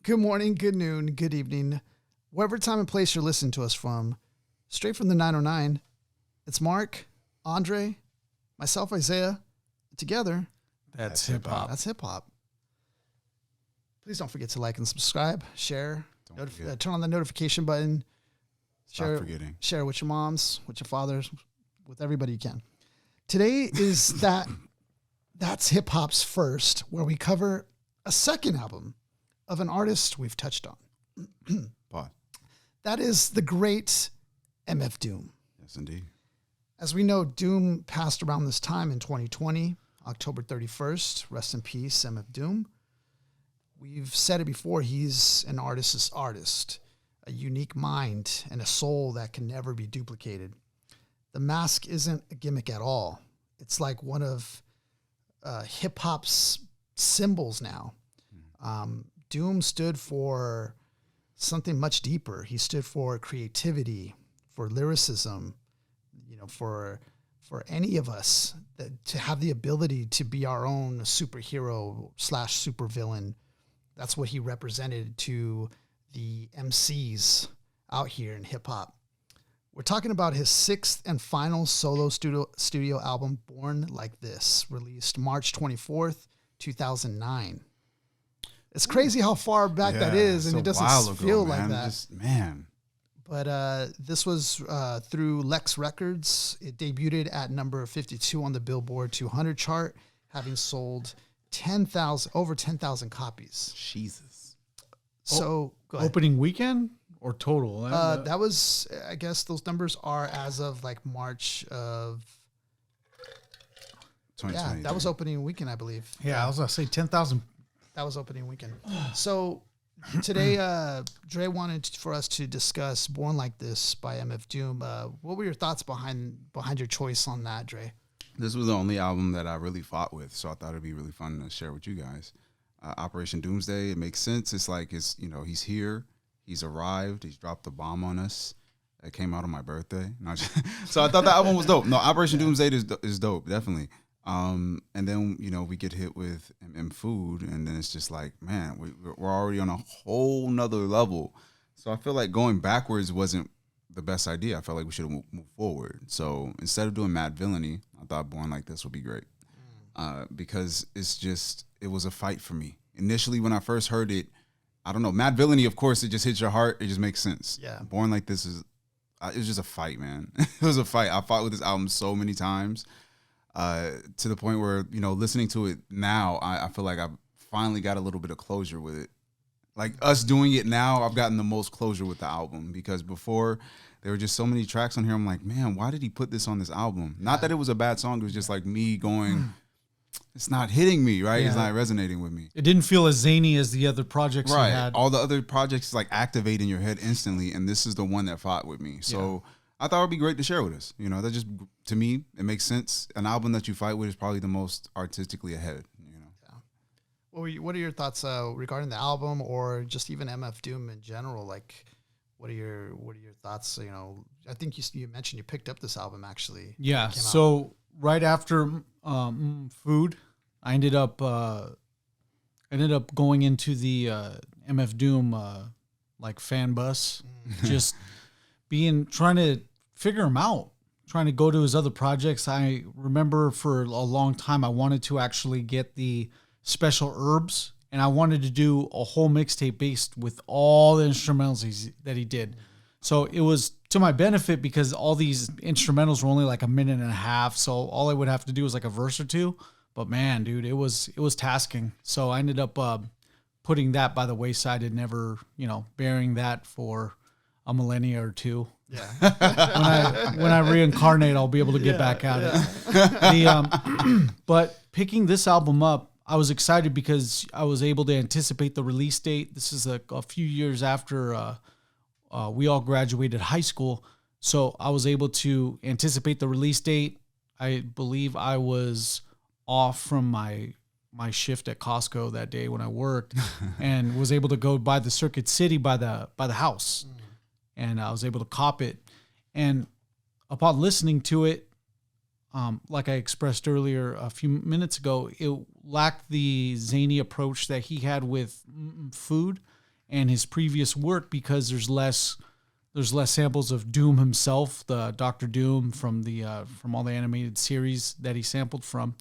Good morning, good noon, good evening, whatever time and place you're listening to us from. Straight from the 909, it's Mark, Andre, myself, Isaiah. Together, that's hip hop. That's hip hop. Please don't forget to like and subscribe, share, turn on the notification button. Stop forgetting. Share with your moms, with your fathers, with everybody you can. Today is that's hip hop's first, where we cover a second album of an artist we've touched on. Pause. That is the great MF Doom. Yes, indeed. As we know, Doom passed around this time in 2020, October 31st. Rest in peace, MF Doom. We've said it before, he's an artist's artist, a unique mind and a soul that can never be duplicated. The mask isn't a gimmick at all. It's like one of hip-hop's symbols now. Doom stood for something much deeper. He stood for creativity, for lyricism, for any of us to have the ability to be our own superhero / supervillain. That's what he represented to the MCs out here in hip hop. We're talking about his sixth and final solo studio album, Born Like This, released March 24th, 2009. It's crazy how far back that is, and it doesn't feel like that. But this was through Lex Records. It debuted at number 52 on the Billboard 200 chart, having sold over 10,000 copies. Jesus. So go ahead. Opening weekend or total? That was, I guess those numbers are as of like March of 2020. Yeah, that was opening weekend, I believe. Yeah, I was going to say 10,000. That was opening weekend. So today, Dre wanted for us to discuss Born Like This by MF Doom. What were your thoughts behind your choice on that, Dre? This was the only album that I really fought with, so I thought it'd be really fun to share with you guys. Operation Doomsday, it makes sense. It's like, he's here, he's arrived, he's dropped the bomb on us. It came out on my birthday. So I thought the album was dope. No, Operation Doomsday is dope, definitely. And then, we get hit with M Food, and then it's just like, man, we're already on a whole nother level. So I feel like going backwards wasn't the best idea. I felt like we should have moved forward. So instead of doing Mad Villainy, I thought Born Like This would be great. Because it was a fight for me. Initially, when I first heard it, I don't know, Mad Villainy, of course, it just hits your heart. It just makes sense. Yeah. Born Like This it was just a fight, man. It was a fight. I fought with this album so many times. To the point where, listening to it now, I feel like I've finally got a little bit of closure with it. Like us doing it now, I've gotten the most closure with the album, because before there were just so many tracks on here. I'm like, man, why did he put this on this album? Not that it was a bad song. It was just like me going, it's not hitting me, right? Yeah. It's not resonating with me. It didn't feel as zany as the other projects right. you had. All the other projects like activate in your head instantly, and this is the one that fought with me. So I thought it would be great to share with us. That just, to me, it makes sense. An album that you fight with is probably the most artistically ahead. Well, what are your thoughts regarding the album, or just even MF Doom in general? Like, what are your thoughts? I think you mentioned you picked up this album actually. Yeah. So right after Food, I ended up going into the MF Doom like fan bus, just trying to figure him out, trying to go to his other projects. I remember for a long time I wanted to actually get the Special Herbs, and I wanted to do a whole mixtape based with all the instrumentals that he did. So it was to my benefit, because all these instrumentals were only like a minute and a half. So all I would have to do was like a verse or two. But man, dude, it was tasking. So I ended up putting that by the wayside and never, bearing that for a millennia or two. Yeah. when I reincarnate, I'll be able to get back at it. But picking this album up, I was excited because I was able to anticipate the release date. This is a few years after we all graduated high school. So I was able to anticipate the release date. I believe I was off from my shift at Costco that day when I worked, and was able to go by the Circuit City by the house. And I was able to cop it. And upon listening to it, like I expressed earlier a few minutes ago, it lacked the zany approach that he had with Food. and his previous work because there's less samples of Doom himself, the Doctor Doom from all the animated series that he sampled from,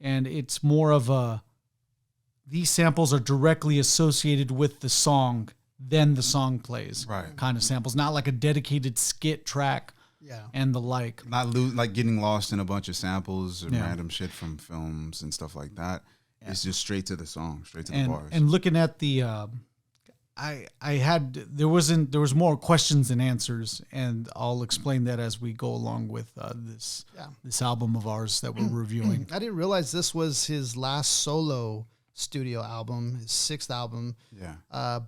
and it's more of these samples are directly associated with the song, then the song plays, right? Kind of samples, not like a dedicated skit track, and the like. Not like getting lost in a bunch of samples and random shit from films and stuff like that. Yeah. It's just straight to the song, straight to the bars. And looking at the, there was more questions than answers, and I'll explain that as we go along with this album of ours that we're reviewing. I didn't realize this was his last solo studio album, his 6th album. Yeah.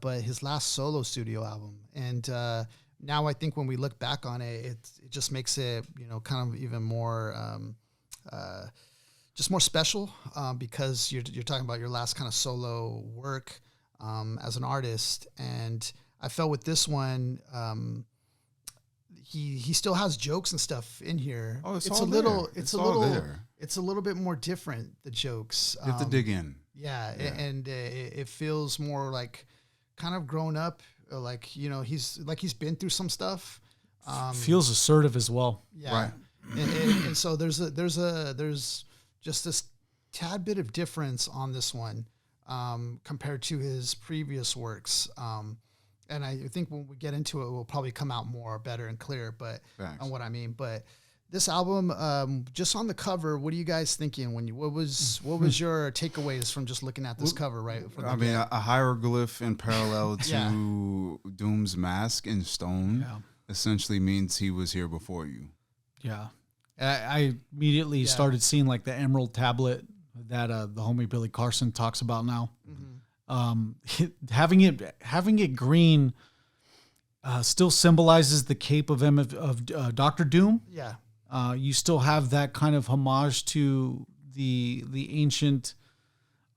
But his last solo studio album, and now I think when we look back on it, it just makes it kind of even more. Just more special because you're talking about your last kind of solo work as an artist, and I felt with this one, he still has jokes and stuff in here. Oh, it's a little there. It's a little bit more different, the jokes. You have to dig in. Yeah. And it feels more like kind of grown up. Like he's been through some stuff. Feels assertive as well. Yeah. Right. And so there's just this tad bit of difference on this one compared to his previous works. And I think when we get into it, it will probably come out more better and clear, but on what I mean. But this album, just on the cover, what are you guys thinking what was your takeaways from just looking at this cover, right? I mean, a hieroglyph in parallel to Doom's mask in stone essentially means he was here before you. Yeah. I immediately started seeing like the emerald tablet that the homie Billy Carson talks about now. Mm-hmm. Having it green still symbolizes the cape of Doctor Doom. Yeah. You still have that kind of homage to the ancient.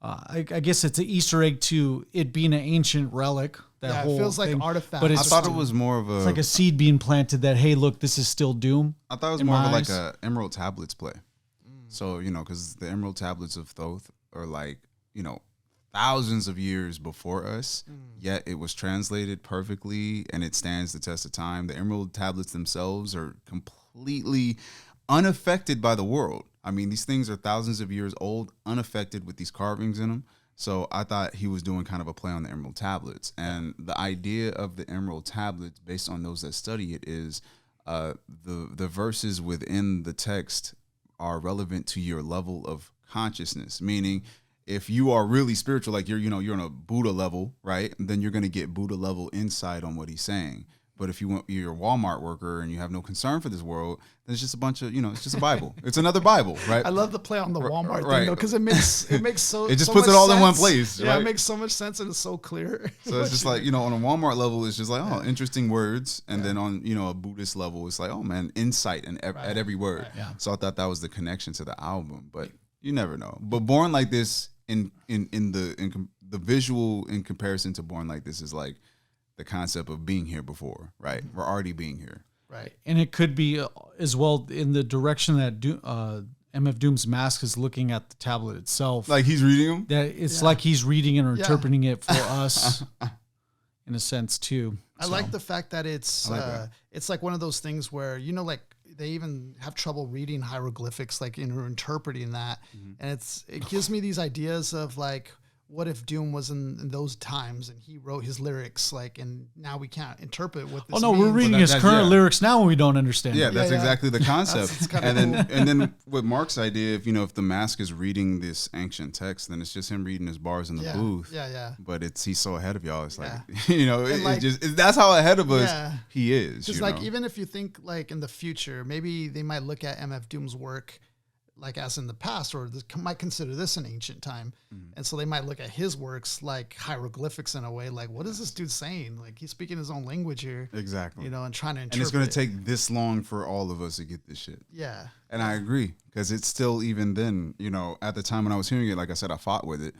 I guess it's an Easter egg to it being an ancient relic. That whole it feels like thing. an artifact. But I thought it was more of it's like a seed being planted that, hey, look, this is still Doom. I thought it was more of like a Emerald Tablets play. So, because the Emerald Tablets of Thoth are like, thousands of years before us, yet it was translated perfectly and it stands the test of time. The Emerald Tablets themselves are completely unaffected by the world. I mean, these things are thousands of years old, unaffected with these carvings in them. So I thought he was doing kind of a play on the Emerald Tablets. And the idea of the Emerald Tablets, based on those that study it, is the verses within the text are relevant to your level of consciousness. Meaning, if you are really spiritual, like you're on a Buddha level, right? Then you're going to get Buddha level insight on what he's saying. But if you're a Walmart worker and you have no concern for this world, then it's just a bunch of, it's just a Bible. It's another Bible, right? I love the play on the Walmart thing though, because it makes so it just so puts much it all sense. in one place. Yeah, right? it makes so much sense and it's so clear. So it's just like, on a Walmart level, it's just like, oh, interesting words. And then on, a Buddhist level, it's like, oh man, insight at every word. Right. Yeah. So I thought that was the connection to the album, but you never know. But Born Like This in the visual in comparison to Born Like This is like the concept of being here before, right? We're already being here. Right. And it could be as well in the direction that MF Doom's mask is looking at the tablet itself. Like he's reading them? That it's like he's reading it or interpreting it for us in a sense too. I like the fact that it's like one of those things where, like they even have trouble reading hieroglyphics, like interpreting that. Mm-hmm. And it gives me these ideas of like, what if Doom was in those times and he wrote his lyrics and now we can't interpret what this means. We're reading his current lyrics now and we don't understand. Yeah, that's exactly the concept. And then with Mark's idea, if the mask is reading this ancient text, then it's just him reading his bars in the booth. Yeah. But he's so ahead of y'all. It's like, that's how ahead of us he is. Because even if you think in the future, maybe they might look at MF Doom's work as in the past, or might consider this an ancient time. Mm-hmm. And so they might look at his works like hieroglyphics in a way, like, what is this dude saying? Like, he's speaking his own language here. Exactly. And trying to interpret. And it's going to take this long for all of us to get this shit. Yeah. And I agree, because it's still, even then, at the time when I was hearing it, like I said, I fought with it.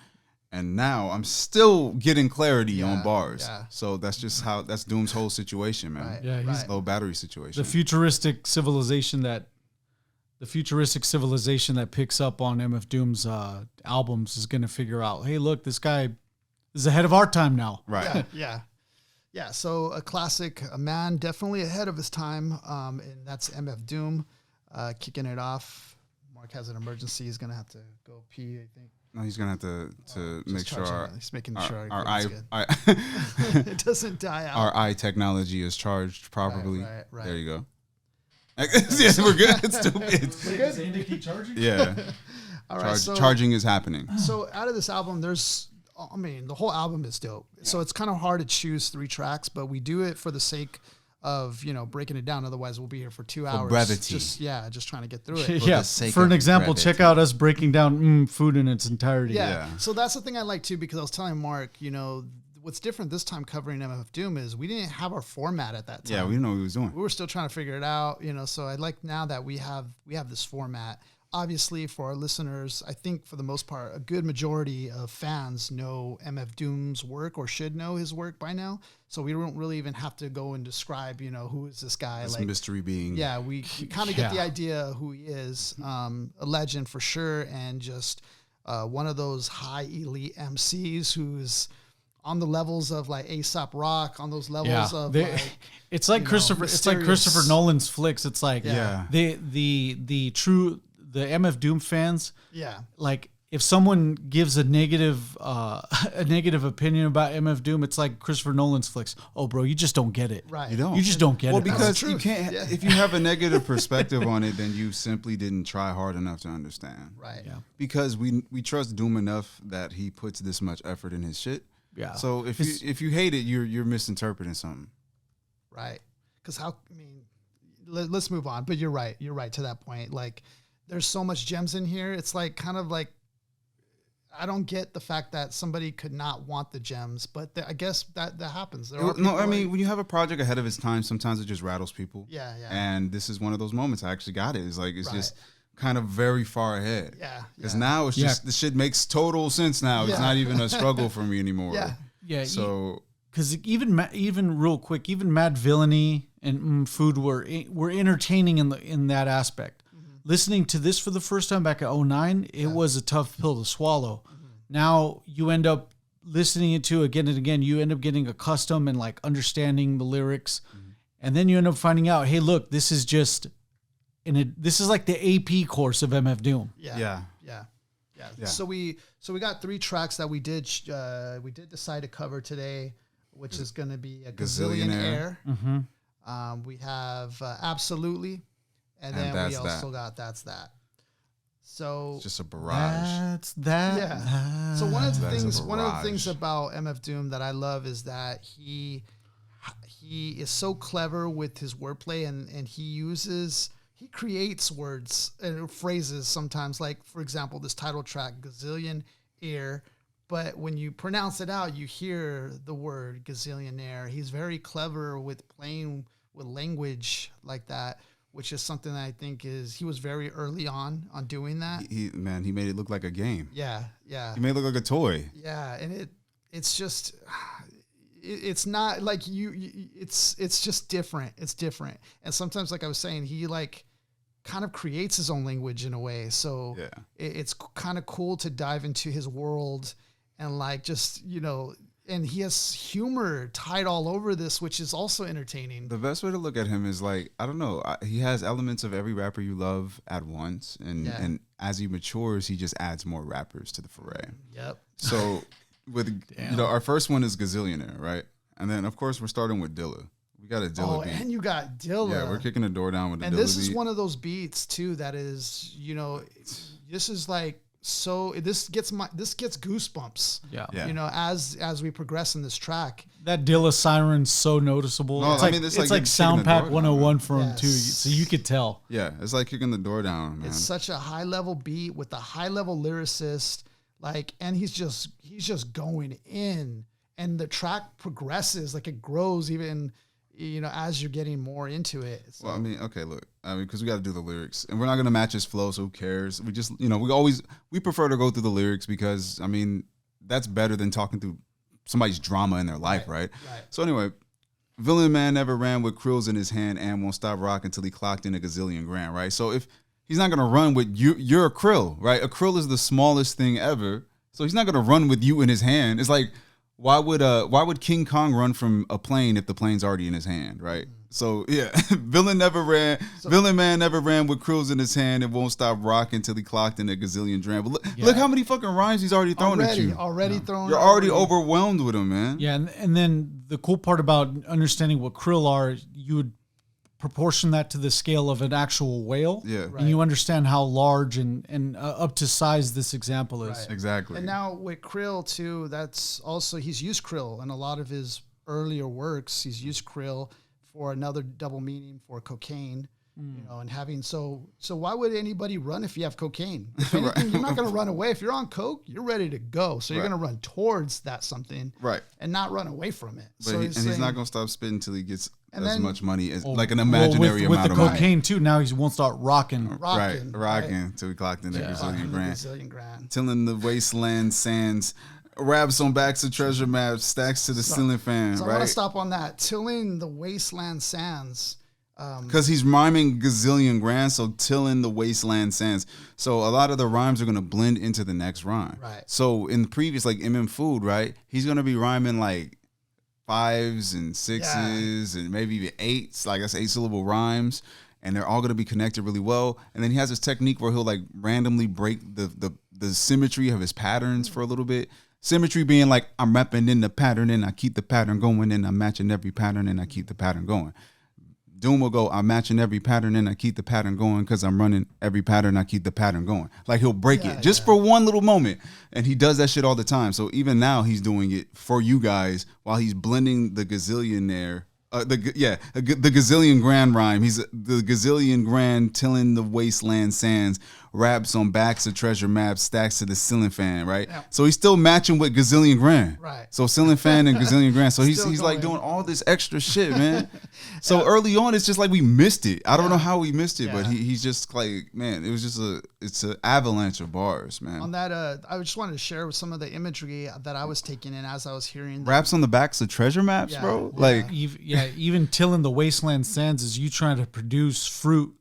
And now I'm still getting clarity on bars. Yeah. So that's just that's Doom's whole situation, man. Right. Yeah. He's low battery situation. The futuristic civilization that picks up on MF Doom's albums is going to figure out, hey, look, this guy is ahead of our time now. Right. Yeah. So a classic, a man definitely ahead of his time, and that's MF Doom, kicking it off. Mark has an emergency. He's gonna have to go pee, I think. No, he's gonna have to make sure he's making sure our eye it doesn't die out. our eye technology is charged properly. Right. There you go. Yes, we're good. It's still Does Andy keep charging? Yeah. All right. Charging is happening. So out of this album, the whole album is dope. Yeah. So it's kind of hard to choose 3 tracks, but we do it for the sake of, breaking it down. Otherwise, we'll be here for 2 hours. Brevity. Just trying to get through it. Yeah. For an example, check out us breaking down food in its entirety. Yeah. So that's the thing I like too, because I was telling Mark, what's different this time covering MF Doom is we didn't have our format at that time. Yeah, we didn't know what we was doing. We were still trying to figure it out, so I like now that we have this format. Obviously, for our listeners, I think for the most part, a good majority of fans know MF Doom's work or should know his work by now. So we don't really even have to go and describe, who is this guy? This mystery being. Yeah, we kind of get the idea of who he is. A legend for sure, and just one of those high elite MCs who's on the levels of like A$AP Rock, on those levels of it's like Christopher. It's like Christopher Nolan's flicks. It's like the MF Doom fans. Yeah. Like if someone gives a negative opinion about MF Doom, it's like Christopher Nolan's flicks. Oh, bro, you just don't get it. Right. You don't. You just don't get it. Well, because you can't. Yeah. If you have a negative perspective on it, then you simply didn't try hard enough to understand. Right. Yeah. Because we trust Doom enough that he puts this much effort in his shit. Yeah. So if you hate it, you're misinterpreting something. Right. Because let's move on. But you're right. You're right to that point. Like, there's so much gems in here. It's like kind of like, I don't get the fact that somebody could not want the gems, but I guess that happens. When you have a project ahead of its time, sometimes it just rattles people. Yeah. And this is one of those moments. I actually got it. It's just kind of very far ahead. Yeah. Because now it's just, the shit makes total sense now. It's not even a struggle for me anymore. Yeah. So, because even real quick, even Mad Villainy and Food were entertaining in that aspect. Listening to this for the first time back at 2009, it was a tough pill to swallow. Now you end up listening it to again and again. You end up getting accustomed and like understanding the lyrics, and then you end up finding out, hey, look, this is just this is like the AP course of MF Doom. Yeah. So we got 3 tracks that we did decide to cover today, which is going to be a Gazzillion Ear. We have Absolutely. And then we also got That's That. So it's just a barrage. That's that. Yeah. So one of the things about MF Doom that I love is that he is so clever with his wordplay, and he creates words and phrases sometimes. Like, for example, this title track, Gazzillion Ear. But when you pronounce it out, you hear the word gazillionaire. He's very clever with playing with language like that, which is something that I think he was very early on doing that. He made it look like a game. Yeah. He made it look like a toy. Yeah, and it's just, it's not like it's just different. It's different. And sometimes, like I was saying, he like kind of creates his own language in a way. So it's kind of cool to dive into his world and like just, and he has humor tied all over this, which is also entertaining. The best way to look at him is like, I don't know, he has elements of every rapper you love at once. And as he matures, he just adds more rappers to the foray. Yep. So with, our first one is Gazzillionaire, right? And then, of course, we're starting with Dilla. We got a Dilla beat. And you got Dilla. Yeah, we're kicking the door down with the Dilla beat. And this is one of those beats, too, that is, this is like, so this gets goosebumps. Yeah. As we progress in this track. That Dilla siren's so noticeable. No, it's like Sound Pack 101 from him too, so you could tell. Yeah, it's like kicking the door down, man. It's such a high level beat with a high level lyricist, and he's just going in, and the track progresses, like it grows even, as you're getting more into it. So. Well, because we got to do the lyrics, and we're not gonna match his flow, so who cares? We just, we prefer to go through the lyrics because, that's better than talking through somebody's drama in their life, right? So anyway, villain man never ran with krills in his hand and won't stop rocking until he clocked in a gazillion grand, right? So if he's not gonna run with you, you're a krill, right? A krill is the smallest thing ever, so he's not gonna run with you in his hand. It's like, why would King Kong run from a plane if the plane's already in his hand, right? So yeah, villain man never ran with Krills in his hand and won't stop rocking till he clocked in a gazillion dram. But look how many fucking rhymes he's already thrown at you. Thrown. You're already overwhelmed with him, man. Yeah, and then the cool part about understanding what krill are, you would proportion that to the scale of an actual whale. Yeah. And you understand how large and up to size this example is. Right. Exactly. And now with krill too, that's also, he's used krill in a lot of his earlier works. He's used krill for another double meaning for cocaine, you know, and having, so why would anybody run if you have cocaine? If anything, you're not going to run away. If you're on coke, you're ready to go. So you're going to run towards that something, right, and not run away from it. But so he's not going to stop spitting until he gets as much money as like an amount imaginary amount with of the money. cocaine too. Now he won't start rocking Rocking till he clocked in that gazillion grand. Tilling the wasteland sands. Raps on backs of treasure maps, stacks to the ceiling fan, so right? I want to stop on that. Tilling the wasteland sands. Because he's rhyming gazillion grand, so tilling the wasteland sands. So a lot of the rhymes are going to blend into the next rhyme. Right. So in the previous, like Food, right? He's going to be rhyming like 5s and 6s and maybe even 8s, like that's 8-syllable rhymes. And they're all going to be connected really well. And then he has this technique where he'll like randomly break the symmetry of his patterns for a little bit. Symmetry being like, I'm rapping in the pattern and I keep the pattern going and I'm matching every pattern and I keep the pattern going. Doom will go, I'm matching every pattern and I keep the pattern going because I'm running every pattern, I keep the pattern going. Like he'll break it just for one little moment. And he does that shit all the time. So even now he's doing it for you guys while he's blending the gazillionaire. The gazillion grand rhyme. He's the gazillion grand tilling the wasteland sands, raps on backs of treasure maps, stacks to the ceiling fan, right? Yeah. So he's still matching with gazillion grand. Right. So ceiling fan and gazillion grand. So he's like doing all this extra shit, man. So early on, it's just like we missed it. I don't know how we missed it, but he's just like, man, it was just it's an avalanche of bars, man. On that, I just wanted to share with some of the imagery that I was taking in as I was hearing. Raps on the backs of treasure maps, bro. Like, even tilling the wasteland sands is you trying to produce fruit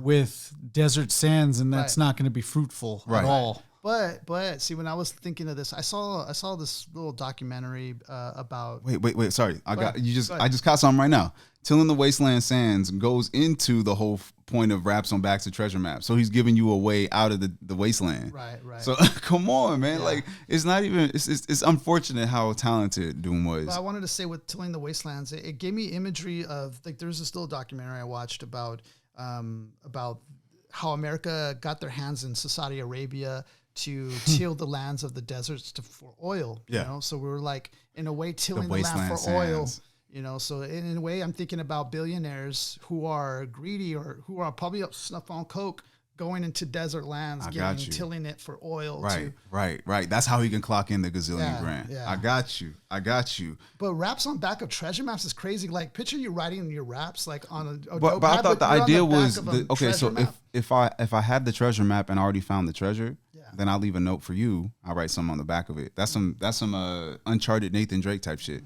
with desert sands, and that's not going to be fruitful at all. But see, when I was thinking of this, I saw this little documentary about. Wait. Sorry, I just caught something right now. Tilling the wasteland sands goes into the whole point of raps on backs of treasure maps. So he's giving you a way out of the wasteland. Right. So come on, man. Yeah. Like it's not even. It's unfortunate how talented Doom was. But I wanted to say with Tilling the Wastelands, it gave me imagery of like there's this little documentary I watched about how America got their hands in Saudi Arabia to till the lands of the deserts for oil. You know, so we were like in a way tilling the land for sands. oil. You know, so in a way, I'm thinking about billionaires who are greedy or who are probably up snuff on coke, going into desert lands, tilling it for oil. Right. That's how he can clock in the gazillion grand. Yeah. I got you. But raps on back of treasure maps is crazy. Like, picture you writing your raps like on a but I thought the idea was okay. So map. if I had the treasure map and I already found the treasure, then I'll leave a note for you. I'll write something on the back of it. That's some Uncharted Nathan Drake type shit.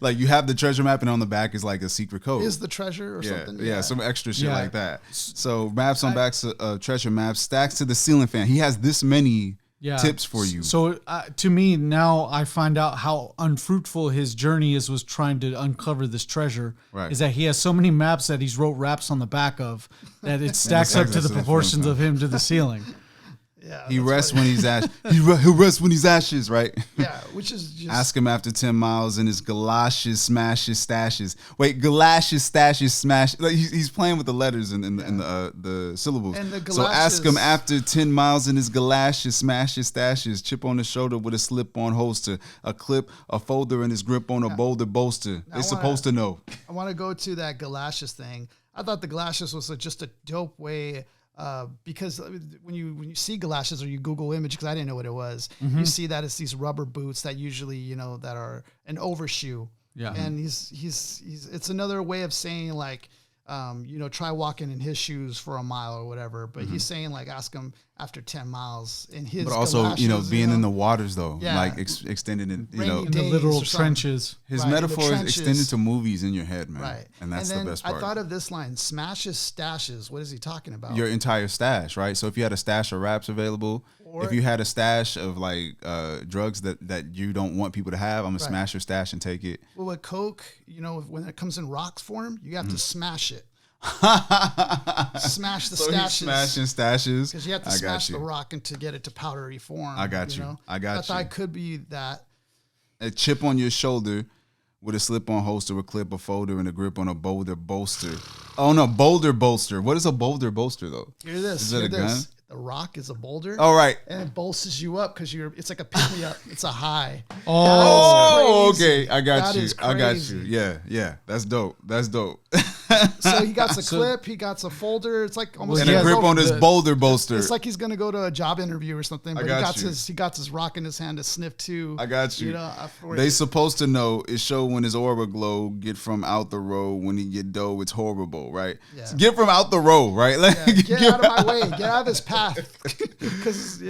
Like you have the treasure map and on the back is like a secret code. Is the treasure or something? Yeah, some extra shit like that. So maps on backs of treasure maps, stacks to the ceiling fan. He has this many tips for you. So to me now, I find out how unfruitful his journey was trying to uncover this treasure. Right. Is that he has so many maps that he's wrote raps on the back of that it stacks up to the proportions of him to the ceiling. Yeah, he rests when he's ashes. He'll rest when he's ashes, right? Yeah, which is just... Ask him after 10 miles and his galoshes, smashes, stashes. Wait, galoshes, stashes, smash. Like he's playing with the letters and the syllables. And the galoshes... So ask him after 10 miles and his galoshes, smashes, stashes. Chip on the shoulder with a slip-on holster. A clip, a folder in his grip on a boulder bolster. They're supposed to know. I want to go to that galoshes thing. I thought the galoshes was just a dope way... because when you see galoshes or you Google image, because I didn't know what it was, you see that it's these rubber boots that usually, that are an overshoe. Yeah. And he's it's another way of saying like, try walking in his shoes for a mile or whatever. But he's saying like, ask him after 10 miles in his. But also, being in the waters though, like extended in, in the literal trenches. His metaphor is extended to movies in your head, man. Right. And that's the best part. I thought of this line, smashes, stashes. What is he talking about? Your entire stash, right? So if you had a stash of raps available, if you had a stash of like drugs that you don't want people to have, I'm gonna smash your stash and take it. Well, with coke, you know, when it comes in rocks form, you have to smash it. Smash the stashes. He's smashing stashes because you have to smash the rock and to get it to powdery form. I got you. Know? I got you. I thought it could be that. A chip on your shoulder with a slip-on holster, a clip, a folder, and a grip on a boulder bolster. Oh no, boulder bolster. What is a boulder bolster though? Hear this. Is that a gun? The rock is a boulder. All right. And it bolsters you up because it's like a pick me up. It's a high. Oh, okay. I got that you. I got you. Yeah. That's dope. So he got a clip. He got a folder. It's like almost and a grip on his boulder bolster. It's like he's gonna go to a job interview or something. But he got his rock in his hand to sniff too. I got you. You know, they supposed to know it show when his aura glow. Get from out the road. When he get dough, it's horrible, right? Yeah. So get from out the road, right? Like, get out of my way. Get out of his path. Because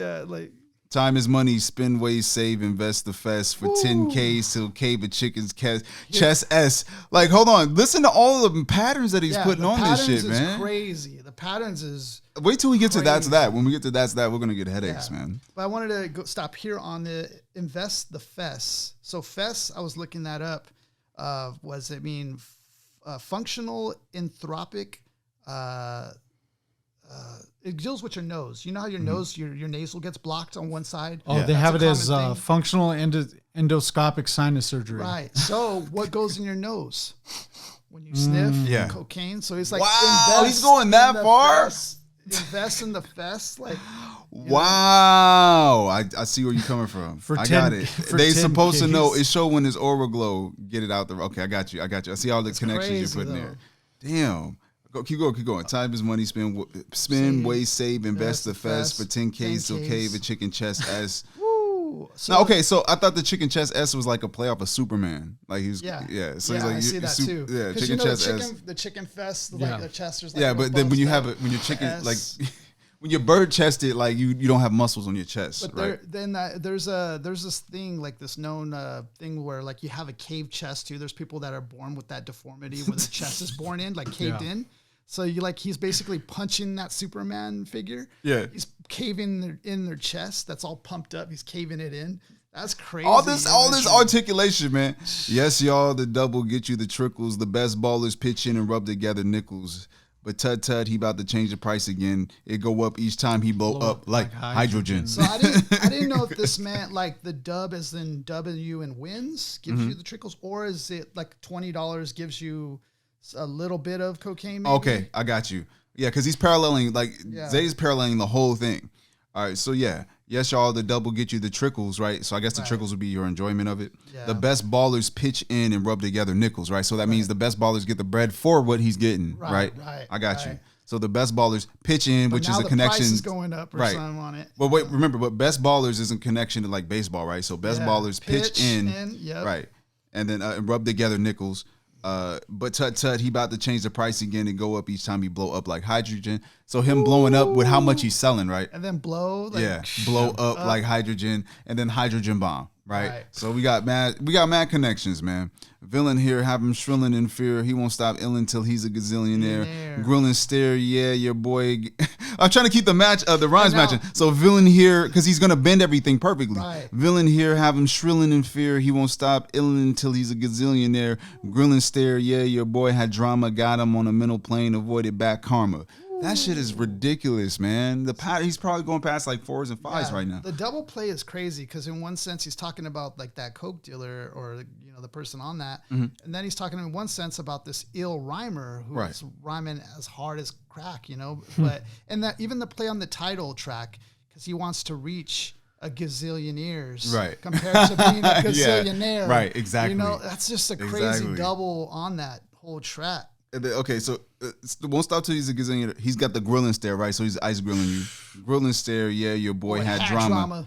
time is money. Spend, ways, save, invest the fest for 10K till cave a chicken's chest S. Like, hold on, listen to all the patterns that he's putting on this shit, man. Crazy. The patterns is. Wait till we get to that's that. When we get to that's that, we're gonna get headaches, man. But I wanted to stop here on the invest the fest. So fest, I was looking that up. Functional anthropic. It deals with your nose. You know how your nose, your nasal gets blocked on one side? Oh, they have it as functional endoscopic sinus surgery. Right. So what goes in your nose? When you sniff cocaine. So he's like, wow, he's going that far? Invest in the fest. Like, wow. I see where you're coming from. Got it. They supposed to know. It show when his aura glow, get it out there. Okay, I got you. I see all the connections you're putting there. Damn. Keep going. Time is money. Spend, waste, save, invest the fest for 10Ks till cave a chicken chest S. Woo. So I thought the chicken chest S was like a play off of Superman. Like he's So he's like, I see that too. Yeah, chicken chest S. The chicken fest, like the chester's. Like but then when you have it, when your chicken like. When you're bird chested, like you don't have muscles on your chest, but right? There's this thing, like this known thing where like you have a cave chest too. There's people that are born with that deformity where the chest is born in, like caved in. So he's basically punching that Superman figure. Yeah. He's caving in their chest. That's all pumped up. He's caving it in. That's crazy. All this articulation, man. Yes, y'all, the double get you the trickles. The best ballers pitch in and rub together nickels. But tut, he about to change the price again. It go up each time he blow up like hydrogen. So I didn't know if this meant like the dub as in W and wins gives you the trickles, or is it like $20 gives you a little bit of cocaine maybe? Okay, I got you. Yeah, because he's paralleling, Zay's paralleling the whole thing. All right, so yes, y'all, the double get you the trickles, right? So I guess the trickles would be your enjoyment of it. Yeah. The best ballers pitch in and rub together nickels, right? So that means the best ballers get the bread for what he's getting, right? I got you. So the best ballers pitch in, which is a connection. Price is going up or something on it. But wait, remember, but best ballers isn't connection to like baseball, right? So best ballers pitch in, right? And then rub together nickels. But tut, he about to change the price again and go up each time he blow up like hydrogen. So him blowing up with how much he's selling, right? And then blow up like hydrogen, and then hydrogen bomb, right? So we got mad connections, man. Villain here, have him shrilling in fear. He won't stop ill until he's a gazillionaire. Grilling stare, your boy. I'm trying to keep the rhymes matching. So villain here, because he's gonna bend everything perfectly. Right. Villain here, have him shrilling in fear. He won't stop ill until he's a gazillionaire. Grilling stare, your boy had drama, got him on a mental plane, avoided back karma. That shit is ridiculous, man. He's probably going past like 4s and 5s right now. The double play is crazy because in one sense he's talking about like that coke dealer or the person on that, and then he's talking in one sense about this ill rhymer who's rhyming as hard as crack, But and that even the play on the title track because he wants to reach a gazillion ears, compared to being a gazillionaire, right? Exactly. That's just a crazy double on that whole track. Okay, so won't stop till he's a gazillion. He's got the grilling stare, right? So he's ice grilling you. Grilling stare, your boy had drama.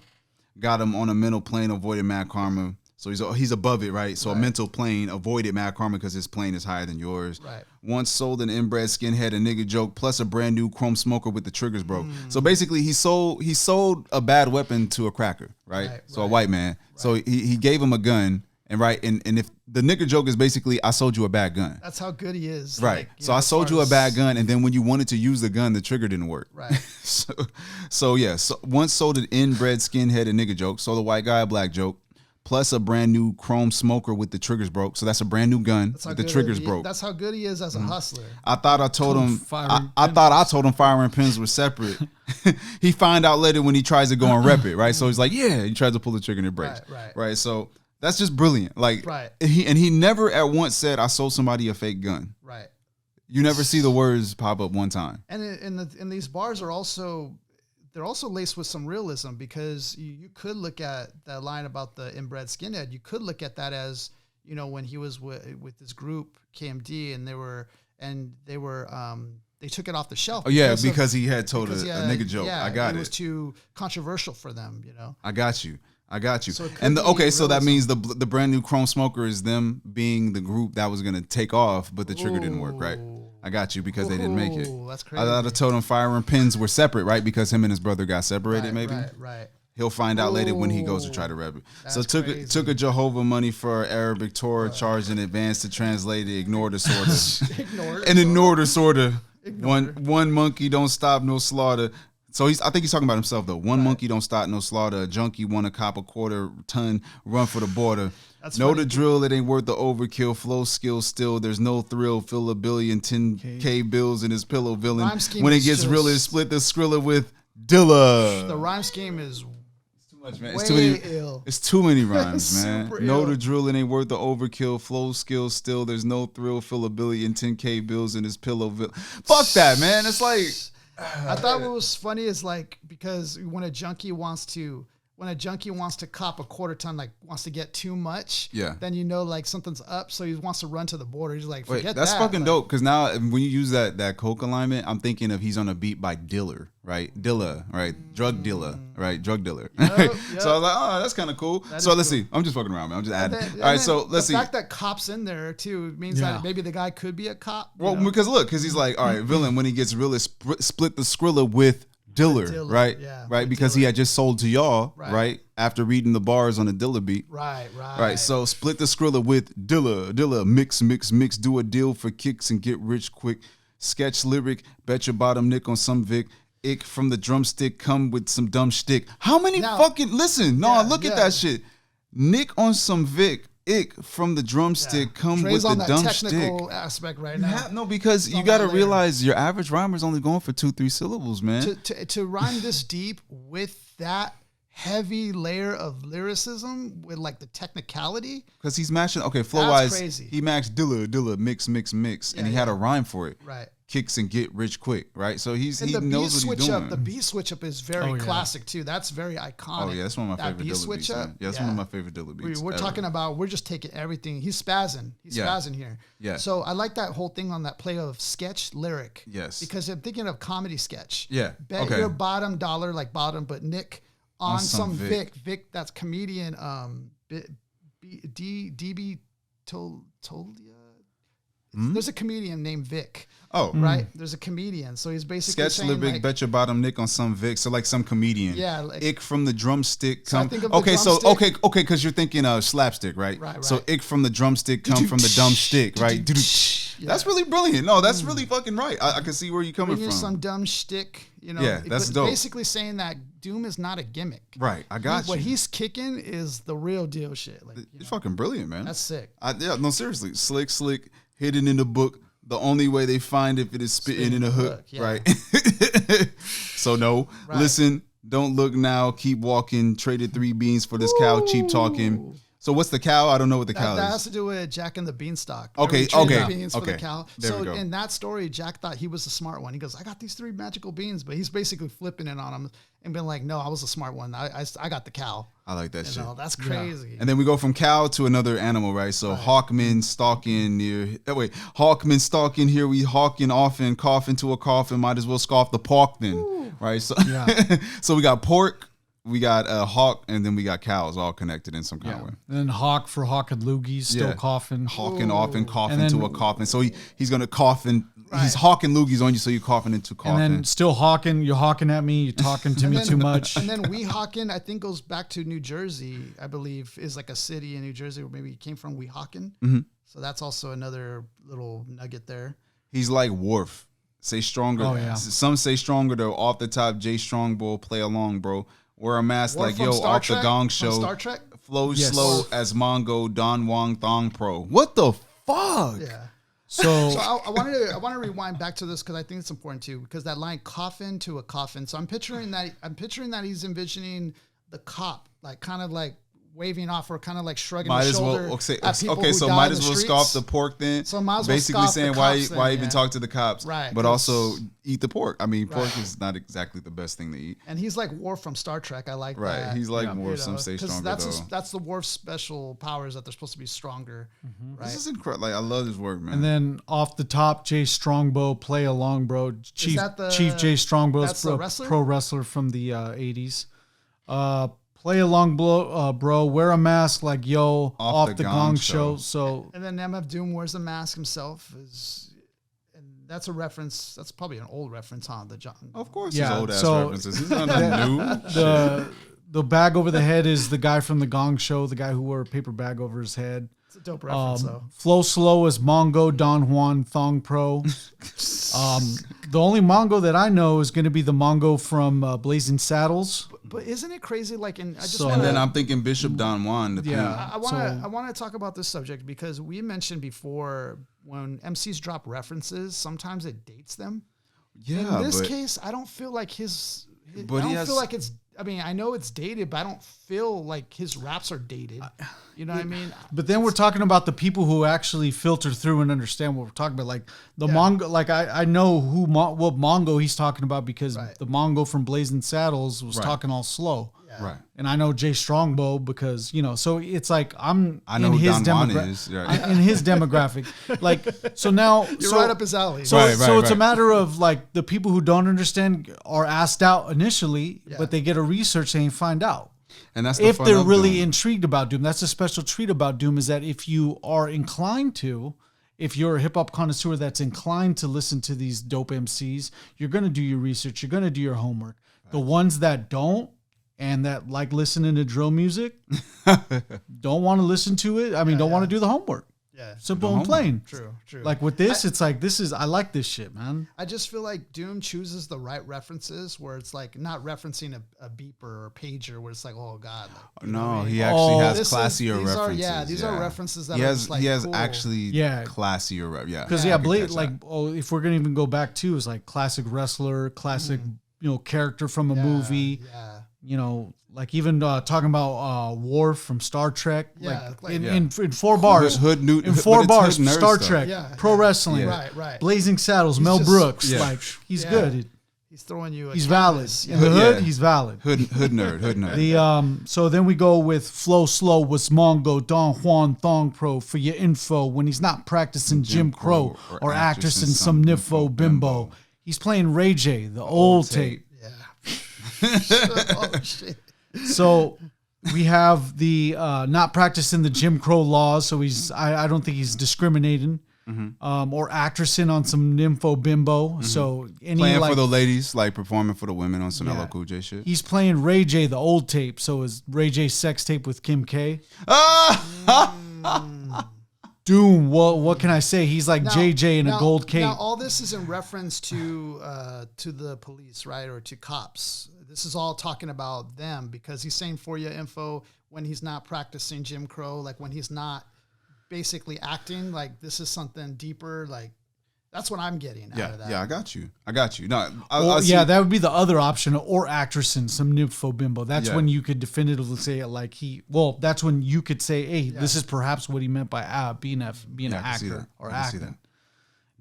Got him on a mental plane, avoided mad karma. So he's above it, right? So a mental plane avoided mad karma because his plane is higher than yours. Right. Once sold an inbred skinhead a nigga joke plus a brand new chrome smoker with the triggers broke. So basically he sold a bad weapon to a cracker, right? So a white man. Right. So he gave him a gun. And right, and if the nigger joke is basically, I sold you a bad gun. That's how good he is. Right. Like, So I sold you a bad gun, and then when you wanted to use the gun, the trigger didn't work. Right. So yeah. So once sold an inbred skinhead a nigger joke, sold a white guy a black joke, plus a brand new chrome smoker with the triggers broke. So that's a brand new gun with the triggers broke. That's how good he is as a hustler. I thought I told him. I thought I told him fire and pins were separate. He find out later when he tries to go and rep it. Right. So he's like, yeah. He tries to pull the trigger and it breaks. Right. So. That's just brilliant. Like, he never at once said, I sold somebody a fake gun. Right. You never see the words pop up one time. And these bars are also, they're also laced with some realism, because you could look at that line about the inbred skinhead. You could look at that as, you know, when he was with this group KMD, and they took it off the shelf. Oh yeah, because he had told a nigga joke. Yeah, I got it. It was too controversial for them, you know. I got you. So so that means the brand new chrome smoker is them being the group that was gonna take off, but the trigger didn't work, right? I got you, because they didn't make it. That's crazy. I thought I told him fire and pins were separate, right? Because him and his brother got separated, maybe. Right. He'll find out later when he goes to try to rep it. So took a Jehovah money for Arabic Torah, charged in advance to translate it, ignored the sorta. Ignored the sorta. One monkey don't stop no slaughter. So I think he's talking about himself though. One monkey don't stop no slaughter. A junkie want a cop a quarter ton, run for the border. Know the drill, it ain't worth the overkill. Flow skill still, there's no thrill. Fill a billion, 10K bills in his pillow villain. When it gets real, it split the Skrilla with Dilla. The rhyme scheme is too much, man. It's too many rhymes, man. Know the drill, it ain't worth the overkill. Flow skill still, there's no thrill. Fill a billion, 10K bills in his pillow villain. Fuck that, man. It's like... I thought what was funny is like, because when a junkie wants to cop a quarter ton, like wants to get too much, then you know like something's up, so he wants to run to the border. He's like, forget that's that. fucking dope, because now when you use that coke alignment, I'm thinking of he's on a beat by Dilla, right? Drug dealer, right? Drug dealer. Yep. So I was like, oh, that's kind of cool. So let's see. I'm just fucking around, man. I'm just adding. All right, so let's see. The fact that cop's in there too means that maybe the guy could be a cop. Well, because he's like, all right, villain, when he gets real, split the Skrilla with Diller, right? Yeah, right, because he had just sold to y'all, right? After reading the bars on the Dilla beat. Right. So split the Skrilla with Dilla, mix, do a deal for kicks and get rich quick. Sketch lyric, bet your bottom nick on some Vic. Ick from the drumstick, come with some dumb shtick. How many look at that shit. Nick on some Vic. Ick from the drumstick, come Trey's with the dumb stick. Technical aspect right now. No, because you got to realize your average rhymer is only going for 2-3 syllables, man. To rhyme this deep with that heavy layer of lyricism, with like the technicality, because he's matching. Okay, flow wise, crazy. He matched Dilla, mix, and he had a rhyme for it. Right. Kicks and get rich quick, right? So he knows what he's doing. The beat switch up is very classic too. That's very iconic. Oh yeah, that's one of my favorite Dilla beats. Yeah, that's one of my favorite Dilla beats. We're talking about, we're just taking everything. He's spazzing. He's spazzing here. Yeah. So I like that whole thing on that play of sketch lyric. Yes. Because I'm thinking of comedy sketch. Yeah. Bet your bottom dollar, like bottom, but Nick on some Vic. Vic, that's comedian. DB Tolia. There's a comedian named Vic. Oh, right. There's a comedian, so he's basically sketch lyric, like, bet your bottom Nick on some Vic. So like some comedian. Yeah. Like, ick from the drumstick. So because you're thinking slapstick, right? Right. So ick from the drumstick, come from the dumb stick, right? That's really brilliant. No, that's really fucking right. I can see where you're coming from. Some dumb shtick, you know. Yeah, that's dope. Basically saying that Doom is not a gimmick. Right. I got you. What he's kicking is the real deal shit. Like, it's fucking brilliant, man. That's sick. No, seriously, slick, hidden in the book. The only way they find if it is spitting in a hook, right? So listen, don't look now, keep walking. Traded 3 beans for this cow, cheap talking. So what's the cow? I don't know what the cow is. That has to do with Jack and the Beanstalk. Okay. Beans for the cow. So in that story, Jack thought he was the smart one. He goes, I got these 3 magical beans, but he's basically flipping it on him and been like, no, I was the smart one. I got the cow. I like that shit. That's crazy. And then we go from cow to another animal, right? So Hawkman stalking near. Hawkman stalking here. We hawking often, coughing to a coffin. Might as well scoff the pork then, right? So so we got pork. We got hawk, and then we got cows, all connected in some kind of way. And then hawk for hawk and loogies, still coughing. Hawking off and coughing to a coffin. So he's going to cough and he's hawking loogies on you, so you're coughing into coughing. And then still hawking. You're hawking at me. You're talking to me too much. And then Weehawken, I think, goes back to New Jersey. I believe is like a city in New Jersey where maybe he came from. Weehawken. Mm-hmm. So that's also another little nugget there. He's like Worf. Say stronger. Oh, yeah. Some say stronger though. Off the top, Jay Strongbow, play along, bro. Wear a mask Worf like from yo Star off Trek? the Gong From Show. Star Trek. Flows Yes. slow as Mongo Don Wong Thong Pro. What the fuck? Yeah. So I want to rewind back to this because I think it's important too. Because that line "coffin to a coffin," so I'm picturing that he's envisioning the cop like kind of like waving off or kind of like shrugging Might his as shoulder. well at people okay. who So die might in as the well streets. scoff the pork then. So might as well basically scoff the saying cops why then, even yeah. talk to the cops, Right, But 'cause- also eat the pork. I mean, pork Right. is not exactly the best thing to eat. And he's like Worf from Star Trek. I like Right. that. He's like Yeah. more You some know, say 'cause stronger though. that's the Worf's special powers that they're supposed to be stronger. Right. This is incredible. Like I love this work, man. and then off the top, Jay Strongbow, play along, bro. Chief that the- Chief Jay Strongbow, that's the wrestler? pro wrestler from the 80s. Play along, bro. Wear a mask like yo off the Gong Show. So And then MF Doom wears a mask himself. And that's a reference. That's probably an old reference, huh? The John. of course, Yeah, his old ass so- references. This is not new. the bag over the head is the guy from the Gong Show, the guy who wore a paper bag over his head. It's a dope reference, though. Flow slow is Mongo Don Juan Thong Pro. The only Mongo that I know is going to be the Mongo from Blazing Saddles. But isn't it crazy? Like, I just So- want And then to. I'm thinking Bishop Don Juan. The Yeah. I want to talk about this subject because we mentioned before when MCs drop references, sometimes it dates them. yeah. In this but case, I don't feel like his. But I he don't has- feel like it's. I mean, I know it's dated, but I don't feel like his raps are dated. You know what I mean? But then we're talking about the people who actually filter through and understand what we're talking about. Like the Mongo, like I know what Mongo he's talking about because Right. the Mongo from Blazing Saddles was Right. talking all slow. right. And I know Jay Strongbow because, so it's like I know who in his Don Juan demographic. is, right. In his demographic. Like, so now. You're so, right up his alley. So, Right, so right, it's a right. matter of like the people who don't understand are asked out initially, Yeah. but they get a research and find out. And that's the If fun they're of really Doom. intrigued about Doom, that's a special treat about Doom is that if you are inclined to, if you're a hip hop connoisseur that's inclined to listen to these dope MCs, you're going to do your research. You're going to do your homework. Right. The ones that don't and that like listening to drill music don't want to listen to it. I mean, don't want to do the homework. Yeah. Simple and plain. True. Like with this, it's like I like this shit, man. I just feel like Doom chooses the right references where it's like not referencing a beeper or pager where it's like, oh God. Like, you know what I No, mean? he actually has This is- classier these references. these are references that he are has just like he has cool. actually classier yeah. Because I could Blade, catch like, that. if we're gonna even go back to, is like classic wrestler, classic, character from a movie. Yeah. Like even talking about Worf from Star Trek. Yeah, like like- in 4 bars. Hood Newt- in but 4 it's bars, hood nerd Star stuff. Trek, Yeah, pro yeah. wrestling, Yeah. Right. Blazing Saddles, Mel just- Brooks. Yeah. Like he's Yeah. good. He's throwing you. He's valid. canvas. In the hood, he's valid. Hood nerd. The so then we go with Flow Slow was Mongo Don Juan Thong Pro for your info when he's not practicing Jim Crow or actress in some Nifo Bimbo. He's playing Ray J, the old tape. Yeah. Oh shit. So we have the not practicing the Jim Crow laws. So I don't think he's discriminating. Or actressing on some nympho bimbo. So Playing for the ladies, like performing for the women on some Yeah. LL Cool J shit. He's playing Ray J, the old tape. So is Ray J sex tape with Kim K? Doom. Well, what can I say? He's like JJ in a gold cape. Now, all this is in reference to the police, right, or to cops. This is all talking about them because he's saying for your info when he's not practicing Jim Crow, like when he's not basically acting, like this is something deeper. Like that's what I'm getting out of that. Yeah, I got you. No, that would be the other option, or actress in some nympho bimbo. That's when you could definitively say it like that's when you could say, hey, this is perhaps what he meant by being an actor or acting.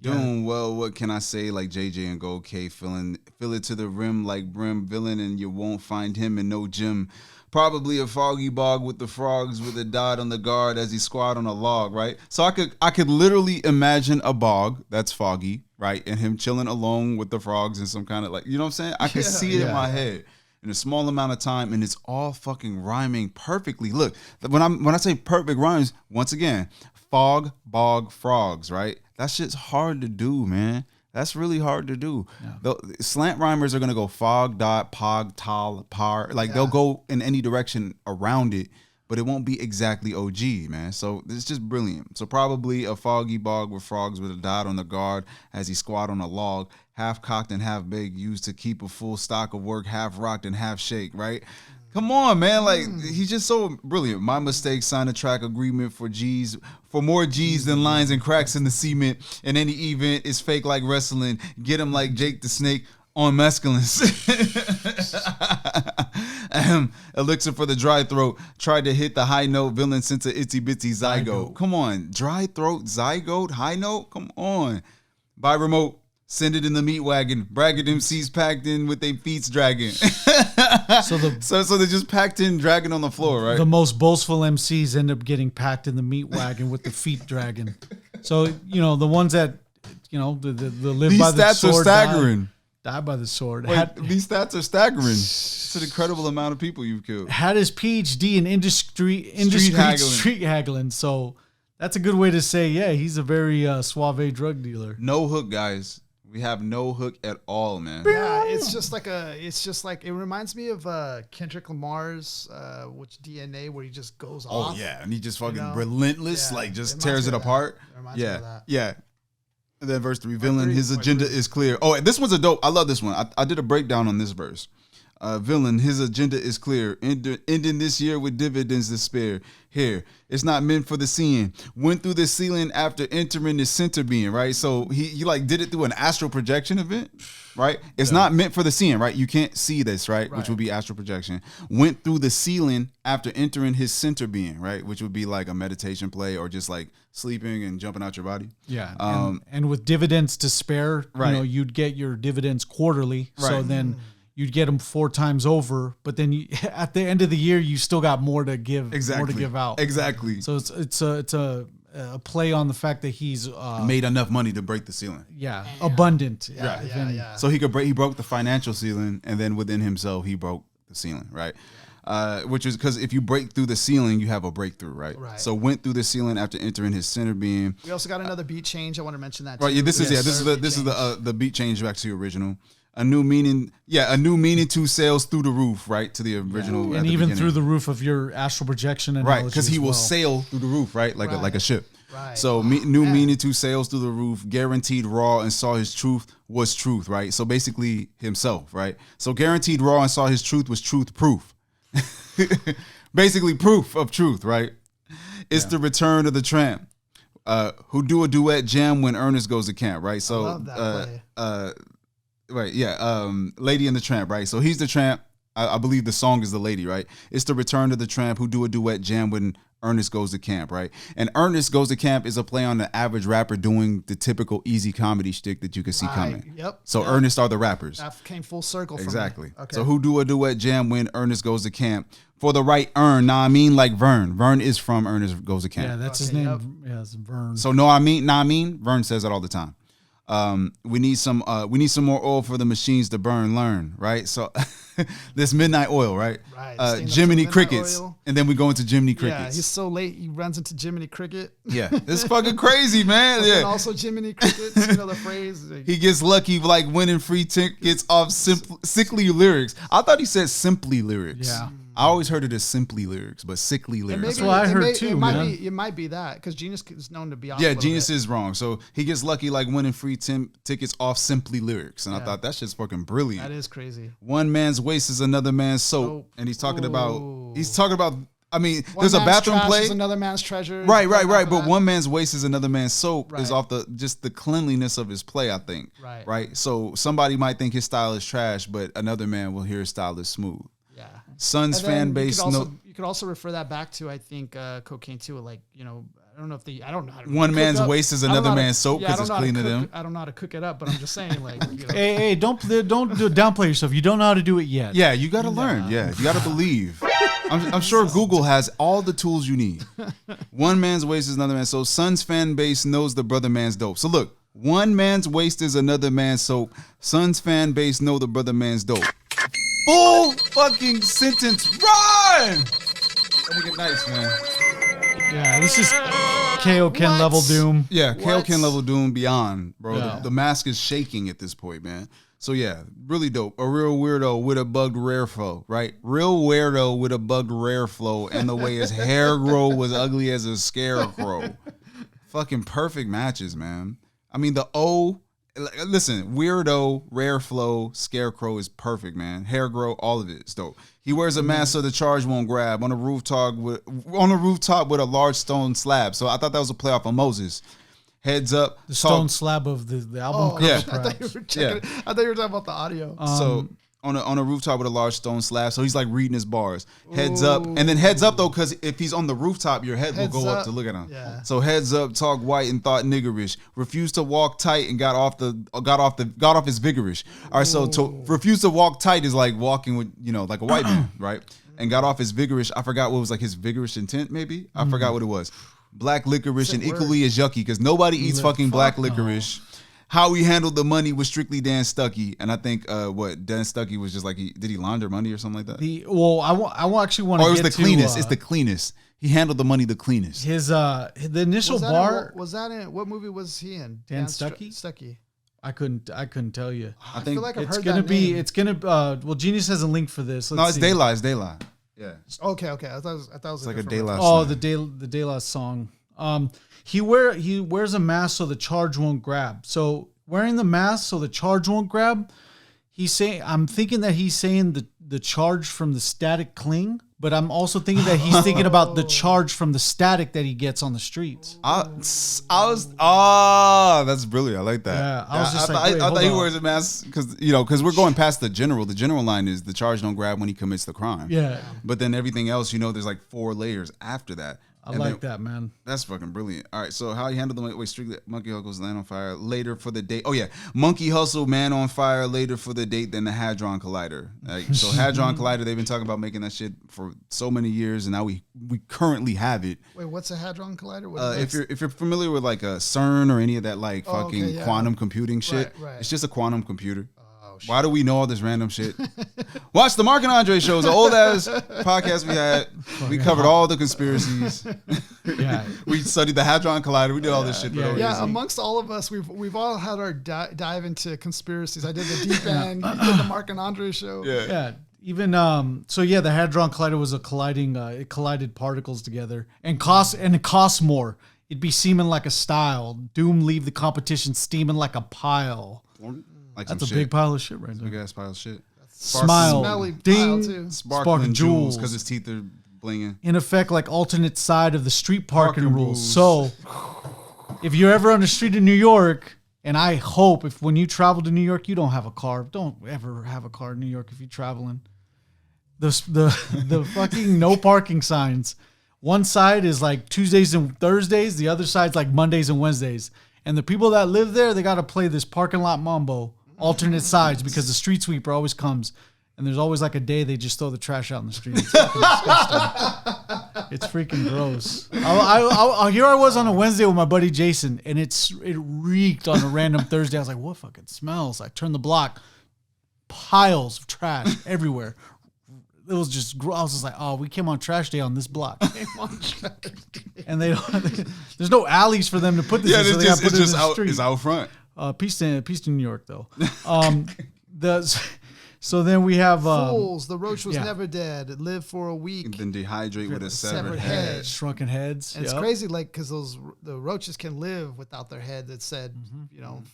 Doom, well, what can I say? Like JJ and Gold K, fill it to the rim like brim villain, and you won't find him in no gym. Probably a foggy bog with the frogs with a dot on the guard as he squat on a log, right? So I could literally imagine a bog that's foggy, right? And him chilling alone with the frogs and some kind of like, you know what I'm saying? I could see it in my head in a small amount of time, and it's all fucking rhyming perfectly. Look, when I say perfect rhymes, once again, fog, bog, frogs, right? That shit's hard to do, man. That's really hard to do. Yeah. The slant rhymers are gonna go fog, dot, pog, tal, par. Like they'll go in any direction around it, but it won't be exactly OG, man. So it's just brilliant. So probably a foggy bog with frogs with a dot on the guard as he squat on a log, half cocked and half big, used to keep a full stock of work, half rocked and half shake, right? Come on, man. Like, he's just so brilliant. My mistake, sign a track agreement for more G's than lines and cracks in the cement. In any event, it's fake like wrestling. Get him like Jake the Snake on mescalines. Elixir for the dry throat. Tried to hit the high note. Villain since a itsy bitsy zygote. Come on. Dry throat, zygote, high note? Come on. By remote. Send it in the meat wagon. Braggart MCs packed in with their feet dragging. So they're just packed in, dragging on the floor, right? The most boastful MCs end up getting packed in the meat wagon with the feet dragging. So, the ones that, the live These by the sword. These stats are staggering. Die by the sword. These stats are staggering. It's an incredible amount of people you've killed. Had his PhD in indiscreet street haggling. So that's a good way to say, yeah, he's a very suave drug dealer. No hook, guys. We have no hook at all, man. Yeah, it's just like it reminds me of Kendrick Lamar's which DNA, where he just goes off. Oh yeah, and he just fucking relentless, like just tears it apart. Yeah. And then verse 3, villain, his agenda is clear. Oh, this one's a dope. I love this one. I did a breakdown on this verse. Villain, his agenda is clear. Ending this year with dividends to spare. Here, it's not meant for the seeing. Went through the ceiling after entering the center being, right? So he like did it through an astral projection event, right? It's not meant for the seeing, right? You can't see this, right? Which would be astral projection. Went through the ceiling after entering his center being, right? Which would be like a meditation play or just like sleeping and jumping out your body. Yeah. And with dividends to spare, you'd get your dividends quarterly. Right. So then you'd get them 4 times over, but then at the end of the year, you still got more to give, more to give out. Exactly. So it's a play on the fact that he's made enough money to break the ceiling. Yeah, abundant. Yeah. So he broke the financial ceiling, and then within himself, he broke the ceiling, right? Which is because if you break through the ceiling, you have a breakthrough, right? So went through the ceiling after entering his center being. We also got another beat change. I want to mention that too. Right. Yeah. This is the beat change back to the original. A new meaning to sails through the roof, right? To the original. And even through the roof of your astral projection analogy. Right, because he will sail through the roof, right? Like a ship. Right. So new meaning to sails through the roof, guaranteed raw and saw his truth was truth, right? So basically himself, right? So guaranteed raw and saw his truth was truth proof. Basically proof of truth, right? It's the return of the tramp. Who do a duet jam when Ernest goes to camp, right? So I love that play. Right, yeah. Lady and the Tramp, right? So he's the tramp. I believe the song is the lady, right? It's the return of the tramp who do a duet jam when Ernest goes to camp, right? And Ernest goes to camp is a play on the average rapper doing the typical easy comedy shtick that you can see coming. Yep. So Ernest are the rappers. That came full circle for exactly. me. Okay. So who do a duet jam when Ernest goes to camp? For the right earn, nah, I mean like Vern. Vern is from Ernest Goes to Camp. Yeah, that's his name. Yep. Yeah, it's Vern. So no, I mean, Vern says it all the time. We need some more oil for the machines to burn, learn, right? So this midnight oil, right? Right. Jiminy Crickets. Oil. And then we go into Jiminy Crickets. Yeah, he's so late he runs into Jiminy Cricket. Yeah. It's fucking crazy, man. And also Jiminy Crickets, the phrase. He gets lucky like winning free tickets off sickly lyrics. I thought he said simply lyrics. Yeah. I always heard it as simply lyrics, but sickly lyrics. That's what I heard too, man. It might be that because Genius is known to be off. Yeah, Genius is wrong. So he gets lucky like winning free tickets off simply lyrics. And I thought that shit's fucking brilliant. That is crazy. One man's waste is another man's soap. And he's talking about, I mean, there's a bathroom play. Is another man's treasure. Right. But one man's waste is another man's soap is off just the cleanliness of his play, I think. Right. So somebody might think his style is trash, but another man will hear his style is smooth. Yeah. Son's fan base. You could also refer that back to, I think, cocaine too. Like, I don't know I don't know how to. One man's waste is another man's soap because it's cleaner than them. I don't know how to cook it up, but I'm just saying, like, Hey, don't downplay yourself. You don't know how to do it yet. Yeah, you got to learn. Yeah, you got to believe. I'm sure Google has all the tools you need. One man's waste is another man's soap. Son's fan base knows the brother man's dope. So look, one man's waste is another man's soap. Son's fan base know the brother man's dope. Full fucking sentence. Run! That make it nice, man. Yeah, this is Kaioken What? level Doom. Yeah, What? Kaioken level Doom beyond, bro. Yeah. The mask is shaking at this point, man. So yeah, really dope. A real weirdo with a bugged rare flow, right? Real weirdo with a bugged rare flow, and the way his hair grow was ugly as a scarecrow. Fucking perfect matches, man. I mean, the O. Listen, weirdo, rare flow, scarecrow is perfect, man. Hair grow, all of it is dope. He wears a mask so the charge won't grab on a rooftop with a large stone slab. So I thought that was a play off of Moses. Heads up, The stone slab of the album Oh, cover, Yeah. I thought you were checking. I thought you were talking about the audio. So on a rooftop with a large stone slab. So he's like reading his bars. Heads up, and then heads up though, because if he's on the rooftop, your head Heads will go up up. to look at him. Yeah. So heads up, talk white and thought niggerish. Refused to walk tight and got off his vigorish. All right, so to refuse to walk tight is like walking with like a white man, right? And got off his vigorish. I forgot what was like his vigorish intent. Maybe I forgot what it was. Black licorice and equally as yucky because nobody eats fucking black licorice. How he handled the money was strictly Dan Stuckey, and I think Dan Stuckey was just like did he launder money or something like that? I actually want to. Or it was get the cleanest. To, it's the cleanest. He handled the money the cleanest. His the initial was that bar. was that in what movie was he in? Dan Stuckey? Stuckey. I couldn't tell you. I think feel like I've It's heard gonna that be. name. It's gonna. Well, Genius has a link for this. no, Let's it's see. Daylight. It's Daylight. Yeah, Okay. I thought it was like a different Daylight. Oh, song. the De La song. He wears a mask so the charge won't grab. So wearing the mask so the charge won't grab. I'm thinking that he's saying the charge from the static cling, but I'm also thinking that he's thinking about the charge from the static that he gets on the streets. I was that's brilliant. I like that. Yeah, I was just I like, thought, wait, I hold thought he on. wears a mask because we're going past the general. The general line is the charge don't grab when he commits the crime. Yeah, But then everything else, there's like 4 layers after that. I And like then- that, man. That's fucking brilliant. All right, so how he handled the strictly Monkey Hustle's Land on Fire later for the date. Oh yeah, Monkey Hustle Man on Fire later for the date than the Hadron Collider. So Hadron Collider, they've been talking about making that shit for so many years, and now we currently have it. Wait, what's a hadron collider? What is If you're familiar with like CERN or any of that like fucking okay, yeah. quantum computing shit, Right. it's just a quantum computer. Oh, shit. Why do we know all this random shit? Watch the Mark and Andre shows, the old ass podcast we had. We covered all the conspiracies. Yeah, We studied the Hadron Collider. We did all this shit. For Yeah, no Yeah, reason. amongst all of us, we've all had our dive into conspiracies. I did the deep end. You did the Mark and Andre show. yeah. Even so, yeah. The Hadron Collider was a colliding. It collided particles together and it costs more. It'd be seeming like a style. Doom leave the competition steaming like a pile. Like That's some a big pile of shit right big there. ass pile of shit. Smile, Smelly pile, ding, too. Sparkling jewels jewels. because his teeth are blinging. In effect, like alternate side of the street parking Parking rules. rules. So, if you're ever on the street in New York, and I hope if when you travel to New York, you don't have a car. Don't ever have a car in New York if you're traveling. The fucking no parking signs. One side is like Tuesdays and Thursdays. The other side's like Mondays and Wednesdays. And the people that live there, they got to play this parking lot mambo, alternate sides, because the street sweeper always comes. And there's always like a day they just throw the trash out in the street. It's fucking disgusting. It's freaking gross. Here I was on a Wednesday with my buddy Jason, and it reeked on a random Thursday. I was like, what fucking smells? I turned the block, piles of trash everywhere. It was just, I was just like, oh, we came on trash day on this block. And there's no alleys for them to put this in, so they gotta put it in the street. It's out front. Peace to New York, though. So then we have Fools, the roach was yeah. never dead. It lived for a week. And then dehydrate with a severed Severed head. head. shrunken heads. And it's Yep. crazy, like, because the roaches can live without their head. That said,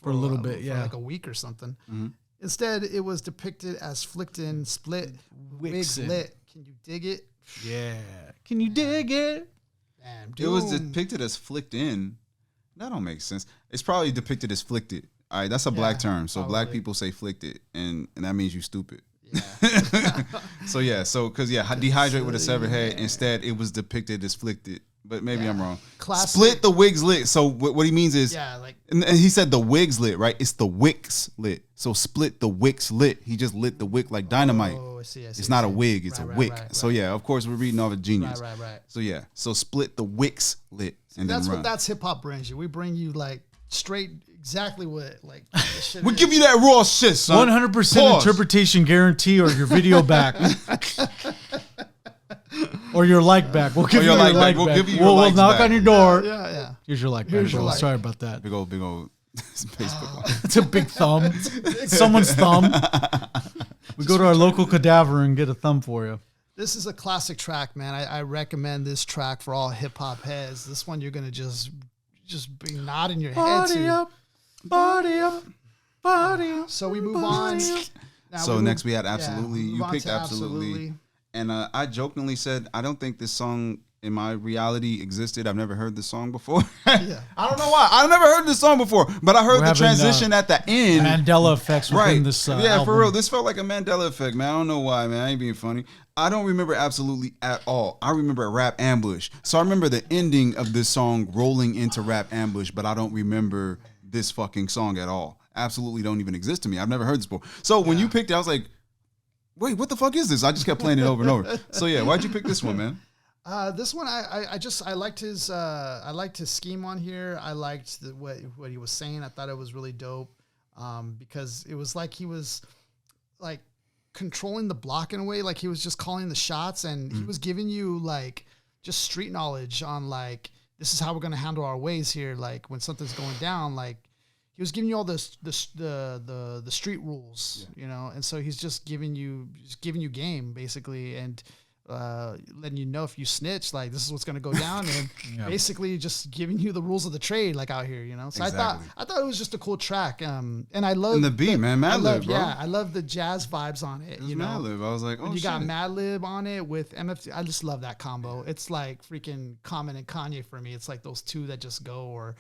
For a little bit, for yeah. like a week or something. Mm-hmm. Instead, it was depicted as flicked in, split, wigs Wixen. lit. Can you dig it? Yeah. Can you dig it? Damn, It was Doom. depicted as flicked in. That don't make sense. It's probably depicted as flicked it. All right, that's a black term. So black probably. people say flicked it, and that means you stupid. Yeah. Because dehydrate with a severed head. Instead, it was depicted as flicked it. But maybe I'm wrong. Classic. Split the wigs lit. So what he means is, Yeah, like and he said the wigs lit, right? It's the wicks lit. So split the wicks lit. He just lit the wick like dynamite. oh, I see. It's not a wig, it's Right, a right, wick. right, So yeah, of course we're reading off a genius. Right. So yeah, so split the wicks lit and That's then what run. that's hip hop brings you. We bring you like straight, exactly what like. The shit We is. give you that raw shit, son. 100% Pause. interpretation guarantee or your video back. Or your like back. We'll give you your your like like back. We'll back. give you your We'll likes knock back. on your door. Yeah. Here's your like, Here's your bro. like. Sorry about that. Big old Facebook one. It's a big thumb. Someone's thumb. We go to our local cadaver and get a thumb for you. This is a classic track, man. I recommend this track for all hip hop heads. This one you're gonna just be nodding your head to. Body up. So we move on. Now So next we had Absolutely. move You on picked to Absolutely. And I jokingly said, I don't think this song in my reality existed. I've never heard this song before. Yeah. I don't know why. I've never heard this song before, but I heard We're the having, transition at the end. Mandela effects within Right. this Yeah, album. for real. This felt like a Mandela effect, man. I don't know why, man. I ain't being funny. I don't remember Absolutely at all. I remember Rap Ambush. So I remember the ending of this song rolling into Rap Ambush, but I don't remember this fucking song at all. Absolutely don't even exist to me. I've never heard this before. So when you picked it, I was like, wait, what the fuck is this? I just kept playing it over and over. So yeah, why'd you pick this one, man? This one I liked his scheme on here. I liked what he was saying. I thought it was really dope because it was like he was like controlling the block in a way, like he was just calling the shots, and he was giving you like just street knowledge on like this is how we're gonna handle our ways here. Like when something's going down, like he was giving you all the street rules, you know, and so he's just giving you game basically, and letting you know if you snitch, like this is what's gonna go down, and basically just giving you the rules of the trade, like out here, you know. So Exactly. I thought it was just a cool track, and I love And the beat, man, Madlib, bro. Yeah, I love the jazz vibes on it. You know, Madlib. I was like, oh, when you shit. got Madlib on it with MF, I just love that combo. It's like freaking Common and Kanye for me. It's like those two that just go, or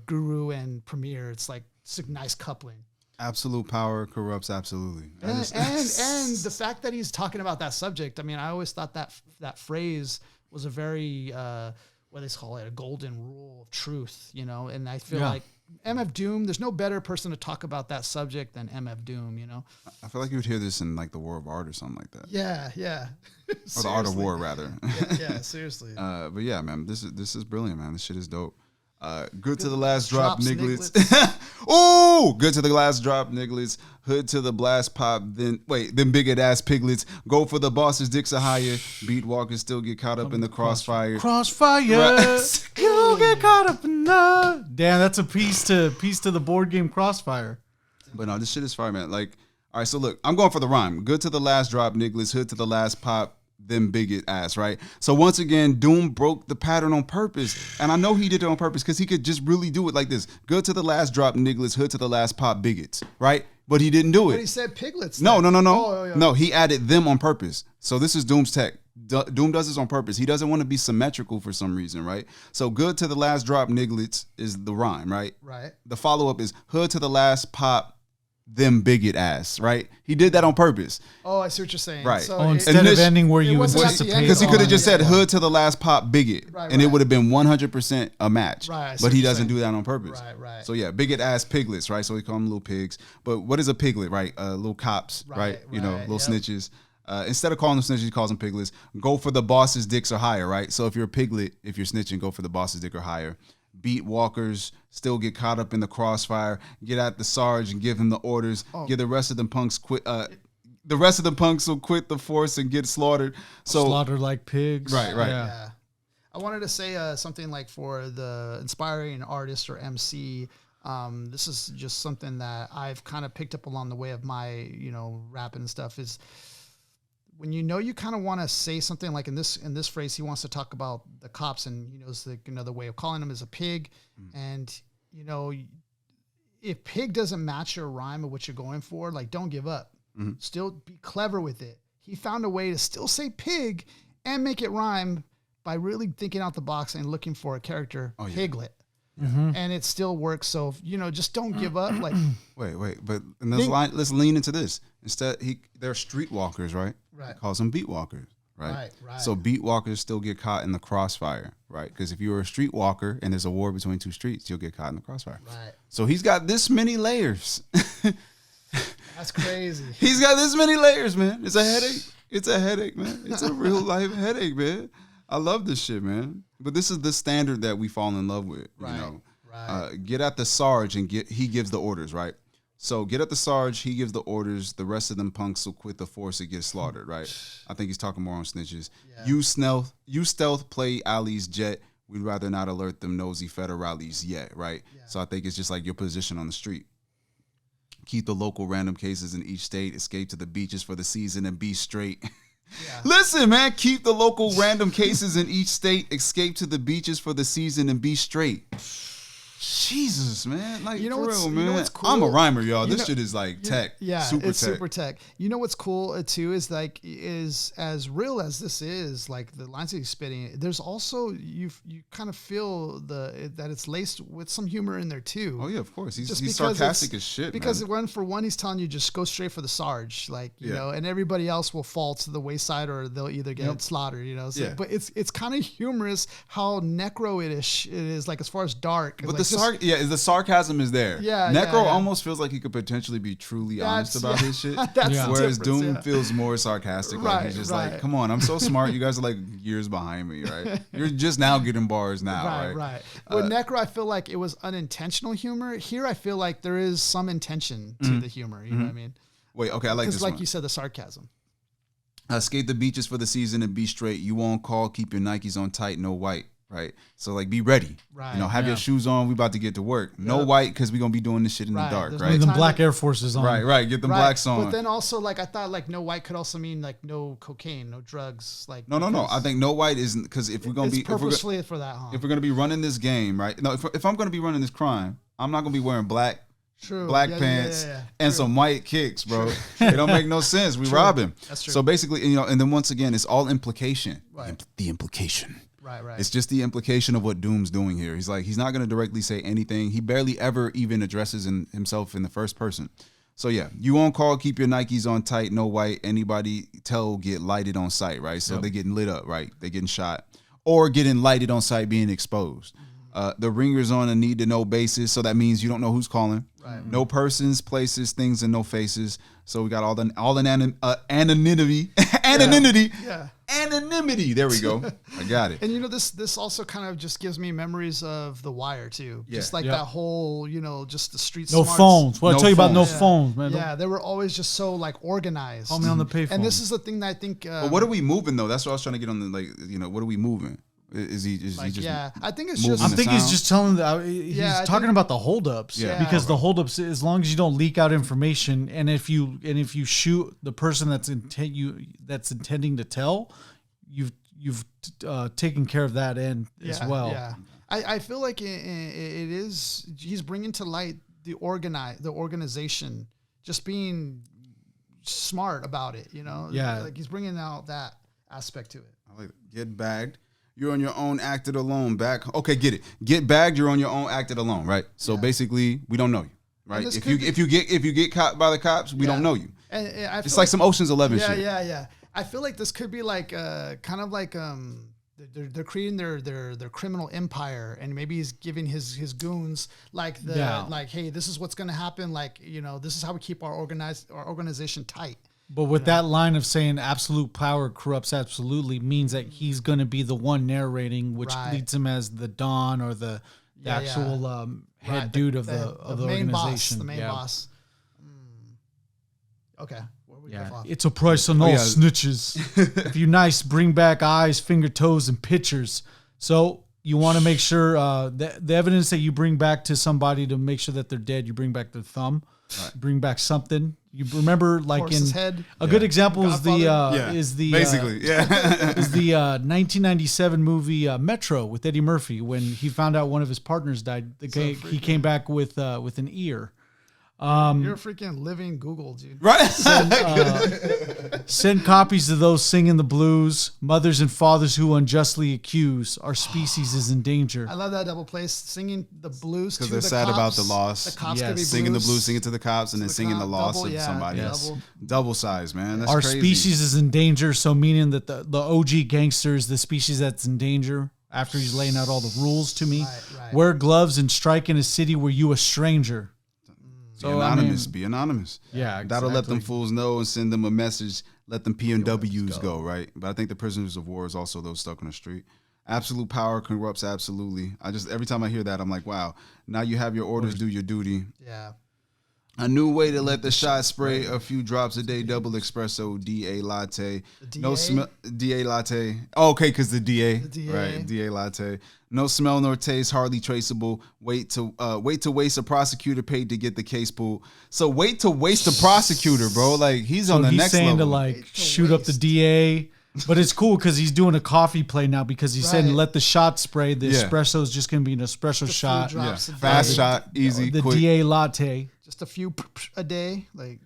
Guru and Premier. It's like it's a nice coupling. Absolute power corrupts absolutely. And the fact that he's talking about that subject, I mean, I always thought that phrase was a very what they call it, a golden rule of truth, you know. And I feel like MF Doom, there's no better person to talk about that subject than MF Doom, you know. I feel like you would hear this in like the War of Art or something like that. Yeah. Or the Art of War, rather. yeah, seriously. But yeah, man, this is brilliant, man. This shit is dope. Good to the last drop, Drops, nigglets. Ooh, good to the last drop, nigglets. Hood to the blast pop, then bigot ass piglets. Go for the bosses, dicks are higher. Beat walkers still get caught up in the crossfire. Right. You'll get caught up in the. Damn, that's a piece to the board game Crossfire. But no, this shit is fire, man. Like, all right, so look, I'm going for the rhyme. Good to the last drop, nigglets. Hood to the last pop, them bigot ass, right? So once again, Doom broke the pattern on purpose. And I know he did it on purpose because he could just really do it like this. Good to the last drop, nigglets. Hood to the last pop, bigots, right? But he didn't do it. But he said piglets. No. Oh, yeah. No, he added them on purpose. So this is Doom's tech. Doom does this on purpose. He doesn't want to be symmetrical for some reason, right? So good to the last drop, nigglets is the rhyme, right? Right. The follow-up is hood to the last pop, them bigot ass, right? He did that on purpose. Oh, I see what you're saying. Right. So Instead of ending where you wasn't at the end anticipate. Because he could have just said yeah. hood to the last pop bigot, Right, and it right. would have been 100% a match. Right, I see But what he you're doesn't saying. do that on purpose. Right. So yeah, bigot ass piglets, right? So we call them little pigs. But what is a piglet, right? Little cops, right? You know, little snitches. Instead of calling them snitches, he calls them piglets. Go for the boss's dicks or higher, right? So if you're a piglet, if you're snitching, go for the boss's dick or higher. Beat walkers, still get caught up in the crossfire. Get at the Sarge and give him the orders. Give the rest of them punks quit. The rest of the punks will quit the force and get slaughtered. So Slaughtered like pigs. Right. Yeah. I wanted to say something like for the inspiring artist or MC. This is just something that I've kind of picked up along the way of my, you know, rapping and stuff is when you kind of want to say something like in this phrase, he wants to talk about the cops and he knows another way of calling them is a pig. And, you know, if pig doesn't match your rhyme of what you're going for, like don't give up. Still be clever with it. He found a way to still say pig and make it rhyme by really thinking out the box and looking for a character, piglet. And it still works. So, you know, just don't give up. Like, wait, but in this line, let's lean into this. Instead, they're streetwalkers, right? Right. He calls them beat walkers, right? Right. So beat walkers still get caught in the crossfire, right? Because if you're a street walker and there's a war between two streets, you'll get caught in the crossfire. Right. So he's got this many layers. That's crazy. He's got this many layers, man. It's a headache. It's a headache, man. It's a real life headache, man. I love this shit, man. But this is the standard that we fall in love with. Right. You know, Right. Get at the Sarge and he gives the orders, right? So get at the Sarge, he gives the orders. The rest of them punks will quit the force and get slaughtered, right? I think he's talking more on snitches. Yeah. You stealth play Ali's jet. We'd rather not alert them nosy federales yet, right? Yeah. So I think it's just like your position on the street. Keep the local random cases in each state, escape to the beaches for the season and be straight. Yeah. Listen, man, keep the local random cases in each state, escape to the beaches for the season and be straight. Jesus, man. Like, You know for what's- real, you know man. what's cool? I'm a rhymer, y'all. You This know- shit is like tech. Yeah, super it's tech. super tech. You know what's cool too is like is as real as this is, like the lines that he's spitting. There's also you kind of feel that it's laced with some humor in there too. Oh, yeah, of course. He's Just he's because sarcastic it's- as shit, Because man. for one, he's telling you just go straight for the Sarge, like you Yeah. know, and everybody else will fall to the wayside or they'll either get Yep. slaughtered, you know. So, Yeah. But it's kind of humorous how necro-ish it is, like as far as dark. But like the sarcasm is there. Yeah, Necro yeah. almost feels like he could potentially be truly honest about his shit. That's Yeah. the Whereas difference, Doom yeah. feels more sarcastic. Like Right, he's just right. like, come on, I'm so smart. You guys are like years behind me, right? You're just now getting bars now, right? Right. With Necro, I feel like it was unintentional humor. Here, I feel like there is some intention to the humor. You know what I mean? Wait, okay, I like Because this like one. you said, the sarcasm. Skate the beaches for the season and be straight. You on call, keep your Nikes on tight, no white. Right, so like be ready. Right, You know, have yeah. your shoes on. We about to get to work. No Yep. white because we gonna be doing this shit in Right, the dark. there's Right, With them time black to- Air Forces on. right. Get them blacks on. But then also, like, I thought, like, no white could also mean, like, no cocaine, no drugs. Like, no. because I think no white isn't because if we're gonna it's be purposely for that, huh? if we're gonna be running this game, right? No, if I'm gonna be running this crime, I'm not gonna be wearing black True. black Yeah, pants yeah. and True. some white kicks, bro. It don't make no sense. We rob him. That's true. So basically, you know, and then once again, it's all implication. Right. The implication. Right. It's just the implication of what Doom's doing here. He's like, he's not going to directly say anything. He barely ever even addresses himself in the first person. So yeah, you on call, keep your Nikes on tight, no white. Anybody tell get lighted on sight, right? So they're getting lit up, right? They're getting shot or getting lighted on sight, being exposed. The ringer's on a need to know basis, so that means you don't know who's calling. Right. No persons, places, things, and no faces. So we got all the anonymity, Yeah. anonymity. There we go. I got it. And you know, this also kind of just gives me memories of The Wire too. Yeah. Just like Yeah. that whole, you know, just the street No smarts. phones. What I No tell you about no phones. phones, man. Yeah, they were always just so like organized. Call me on the payphone. And this is the thing that I think. But what are we moving though? That's what I was trying to get on the like. You know, what are we moving? Is he like, just? yeah, I think it's moving just. I'm the thinking he's sound? just telling. He's Yeah, I talking think- about the holdups. Yeah. Because the holdups, as long as you don't leak out information, and if you shoot the person that's intending to tell, you've taken care of that end as well. Yeah, I feel like it is. He's bringing to light the organization, just being smart about it. You know. Yeah. Like he's bringing out that aspect to it. I like it. Get bagged. You're on your own, acted alone. Back. Okay, get it. Get bagged. You're on your own, acted alone. Right. So basically, we don't know you. Right. this If could you get caught by the cops, we don't know you. And I It's feel like some Ocean's 11 yeah, shit. yeah. I feel like this could be like kind of like they're creating their criminal empire, and maybe he's giving his goons like like, hey, this is what's gonna happen. Like, you know, this is how we keep our organization tight. But with that line of saying absolute power corrupts absolutely means that he's going to be the one narrating, which Right. leads him as the Don or the Yeah, actual head Right, dude of the main boss, organization. the main Yeah. boss. Okay, where we Yeah, get off? it's a price on all yeah. snitches. If you nice, bring back eyes, finger, toes, and pictures. So you want to make sure the evidence that you bring back to somebody to make sure that they're dead, you bring back their thumb, bring back something. You remember, like Horse's in head. a good example is the Godfather? basically, yeah. is the 1997 movie Metro with Eddie Murphy. When he found out one of his partners died, he came back with an ear. You're a freaking living Google, dude. Right. Send copies to those singing the blues. Mothers and fathers who unjustly accuse our species is in danger. I love that double place, singing the blues Because to they're the sad cops. about the loss. The cops Yes. could be Singing the blues. blues, singing to the cops, and then the singing the cop, loss double, of yeah, somebody. Yes. Double size, man. That's Our crazy. species is in danger, so meaning that the OG gangster is the species that's in danger. After he's laying out all the rules to me, Right. wear gloves and strike in a city where you a stranger. Be anonymous. Be anonymous. Yeah, That'll let them exactly. fools know and send them a message. Let them PNWs go, right? But I think the prisoners of war is also those stuck on the street. Absolute power corrupts absolutely. Every time I hear that, I'm like, wow. Now you have your orders, do your duty. Yeah. A new way to let the shot spray. A few drops a day. Double espresso. DA latte. No smell. DA latte. Oh, okay, because the DA. Right. DA latte. No smell nor taste. Hardly traceable. Wait to waste a prosecutor paid to get the case pulled. So wait to waste a prosecutor, bro. Like he's on the next level. He's saying to like shoot up the DA. But it's cool because he's doing a coffee play now because he said let the shot spray. The espresso is just going to be an espresso shot. Yeah. Fast shot, easy, the quick. DA latte. Just a few a day. Like,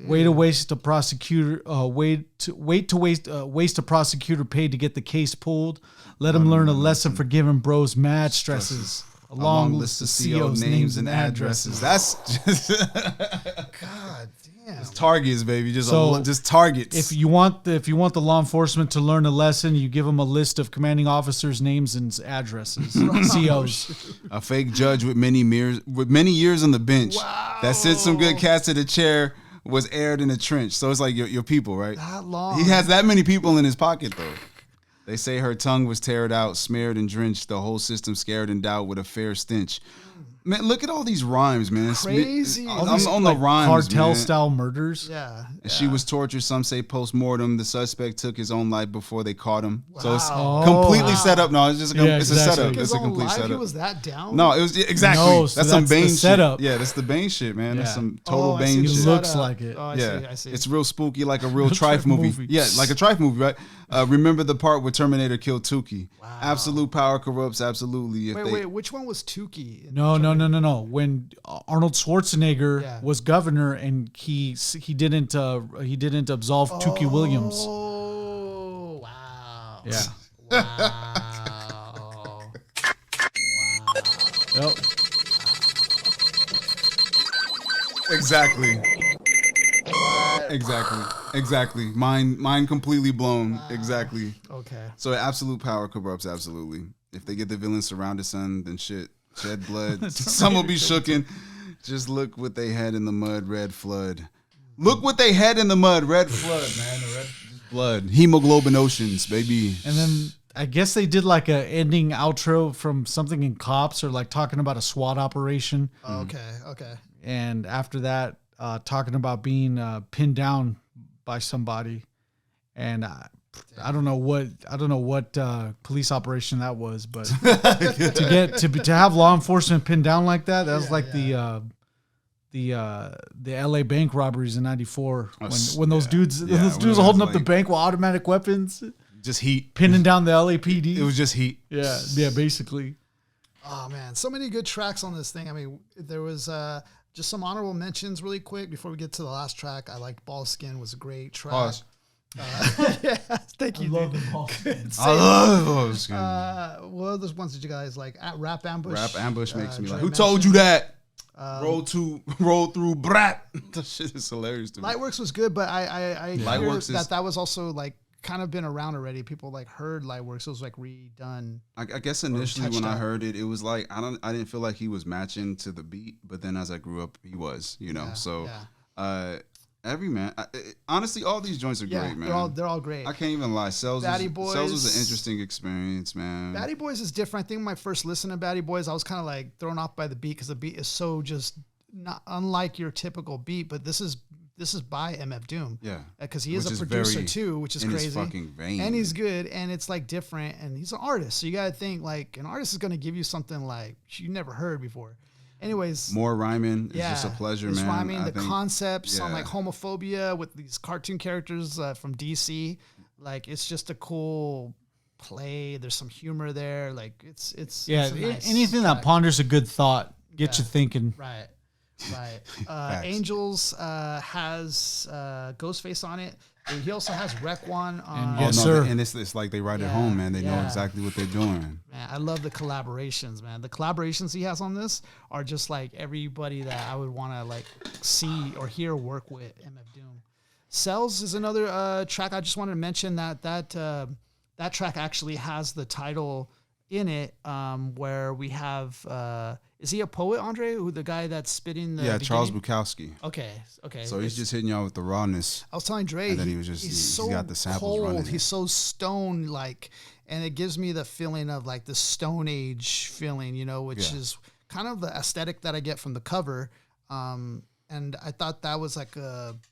way to waste a prosecutor. Waste a prosecutor paid to get the case pulled. Let him learn a lesson for giving bros mad stresses. A long list of COs, names, and addresses. That's just God damn. It's targets, baby. Just targets. If you want the law enforcement to learn a lesson, you give them a list of commanding officers' names and addresses. COs. A fake judge with many years on the bench that sent some good cats to the chair was aired in a trench. So it's like your people, right? That long. He has that many people in his pocket, though. They say her tongue was teared out, smeared and drenched, the whole system scared and doubt with a fair stench. Man, look at all these rhymes, man. Crazy. I'm on the rhymes, cartel-style murders. Yeah. She was tortured. Some say post-mortem. The suspect took his own life before they caught him. Wow. So it's completely set up. No, it's just it's a setup. His It's a own complete life? setup. He was that down? No, it was exactly. No, so that's some that's the Bane shit. setup. Yeah, that's the Bane shit, man. Yeah. That's some total I see Bane the shit. It looks setup. like it. Oh, I see. It's real spooky, like a real Trife movie. Yeah, like a Trife movie, right? Remember the part where Terminator killed Tukey? Wow. Absolute power corrupts. Absolutely. Wait. Which one was Tukey? No. When Arnold Schwarzenegger was governor and he didn't absolve Tukey Williams. Oh, wow. Yeah. Wow. Yep. Exactly. Mind completely blown. Exactly. Okay. So absolute power corrupts. Absolutely. If they get the villain surrounded, son, then shit. Shed blood. Some will be shooken. Just look what they had in the mud. Red flood. Look what they had in the mud. Red flood, man. The red blood. Hemoglobin oceans, baby. And then I guess they did like a ending outro from something in Cops or like talking about a SWAT operation. Okay. And after that, talking about being pinned down by somebody, and I don't know what police operation that was, but to have law enforcement pinned down like that, was like the LA bank robberies in '94 when those dudes were holding up the bank with automatic weapons, just heat pinning down the LAPD. It was just heat. Yeah, basically. Oh man, so many good tracks on this thing. I mean, there was just some honorable mentions really quick before we get to the last track. I liked Ball Skin, was a great track. Pause. Thank you. I love the Ball Skin. I love Ball Skin. What other ones did you guys like? Rap Ambush. Rap Ambush makes me like. Dre Who told you that? Um, roll through brat. That shit is hilarious to me. Lightworks was good, but I Lightworks hear that was also like kind of been around already. People like heard Lightworks. It was like redone. I guess initially when I heard it, it was like I didn't feel like he was matching to the beat, but then as I grew up, he was. Every man, honestly, all these joints are great, man. They're all great. I can't even lie. Cells was an interesting experience, man. Batty Boys is different. I think when my first listen to Batty Boys, I was kind of like thrown off by the beat because the beat is so just not unlike your typical beat. But this is by MF Doom. Yeah, because he is a producer too, which is crazy. His fucking vein. And he's good, and it's like different, and he's an artist. So you got to think like an artist is going to give you something like you never heard before. Anyways, more rhyming is just a pleasure, man. Rhyming, the concepts on like homophobia with these cartoon characters from DC, like it's just a cool play. There's some humor there. Like it's nice anything that ponders a good thought, get you thinking. Right. Angels has Ghostface on it. He also has Rekwan on. Sir. And it's like they write it home, man. They know exactly what they're doing. Man, I love the collaborations, man. The collaborations he has on this are just like everybody that I would want to like see or hear work with MF Doom. Cells is another track. I just wanted to mention that track actually has the title in it where we have is he a poet, Andre? Who the guy that's spitting the beginning? Charles Bukowski. Okay. So he's just hitting y'all with the rawness. I was telling Dre, and then he's so got the samples cold. running. He's so stone like, and it gives me the feeling of like the Stone Age feeling, which is kind of the aesthetic that I get from the cover. And I thought that was like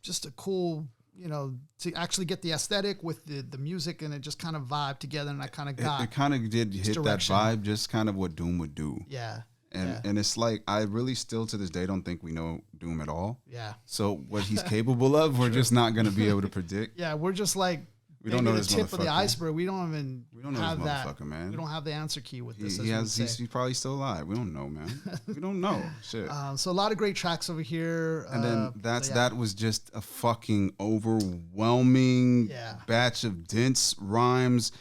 just a cool, to actually get the aesthetic with the music, and it just kind of vibed together, and I kind of got it kind of did hit direction. that vibe, just kind of what Doom would do. Yeah. And it's like, I really still to this day don't think we know Doom at all. Yeah. So what he's capable of, we're just not going to be able to predict. Yeah, we're just like, we don't know the this tip of the motherfucker. iceberg. We don't know have this that. motherfucker, man. We don't have the answer key with this. He's probably still alive. We don't know, man. We don't know. Shit. So a lot of great tracks over here. And then that was just a fucking overwhelming batch of dense rhymes.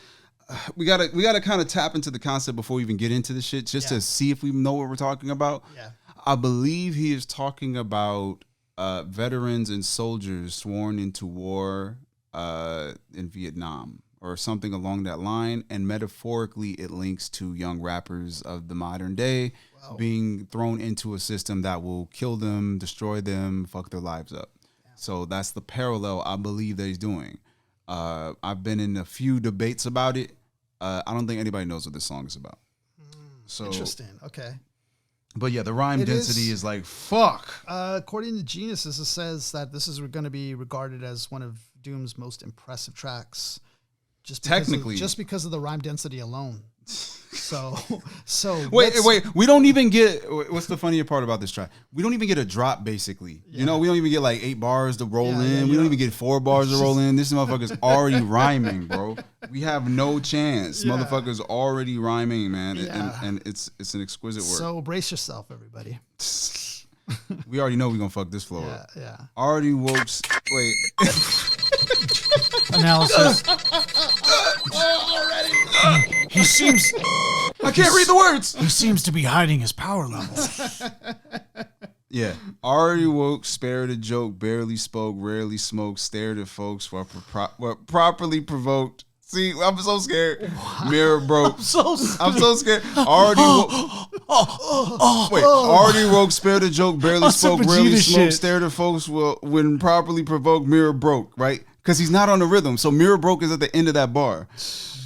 We gotta kind of tap into the concept before we even get into the shit, just to see if we know what we're talking about. Yeah. I believe he is talking about veterans and soldiers sworn into war in Vietnam or something along that line, and metaphorically it links to young rappers of the modern day being thrown into a system that will kill them, destroy them, fuck their lives up. Yeah. So that's the parallel I believe that he's doing. I've been in a few debates about it. I don't think anybody knows what this song is about. So interesting. Okay. But yeah, the rhyme density is like, fuck. According to Genesis, it says that this is going to be regarded as one of Doom's most impressive tracks. Just because of the rhyme density alone. So wait. We don't even get. What's the funnier part about this track? We don't even get a drop. Basically, we don't even get like 8 bars to roll in. We don't even get 4 bars to roll in. This motherfucker's already rhyming, bro. We have no chance. Motherfucker's already rhyming, man, and it's an exquisite work. So brace yourself, everybody. We already know we're gonna fuck this floor up. Yeah. Already woke. Wait. Analysis. He seems. I can't read the words. He seems to be hiding his power levels. Yeah. Already woke, spared a joke, barely spoke, rarely smoked, stared at folks while properly provoked. See, I'm so scared. Mirror broke. I'm so scared. Already woke. Wait. Already woke, spared a joke, barely spoke, rarely smoked, stared at folks when properly provoked. Mirror broke. Right. Because he's not on the rhythm. So mirror broke is at the end of that bar.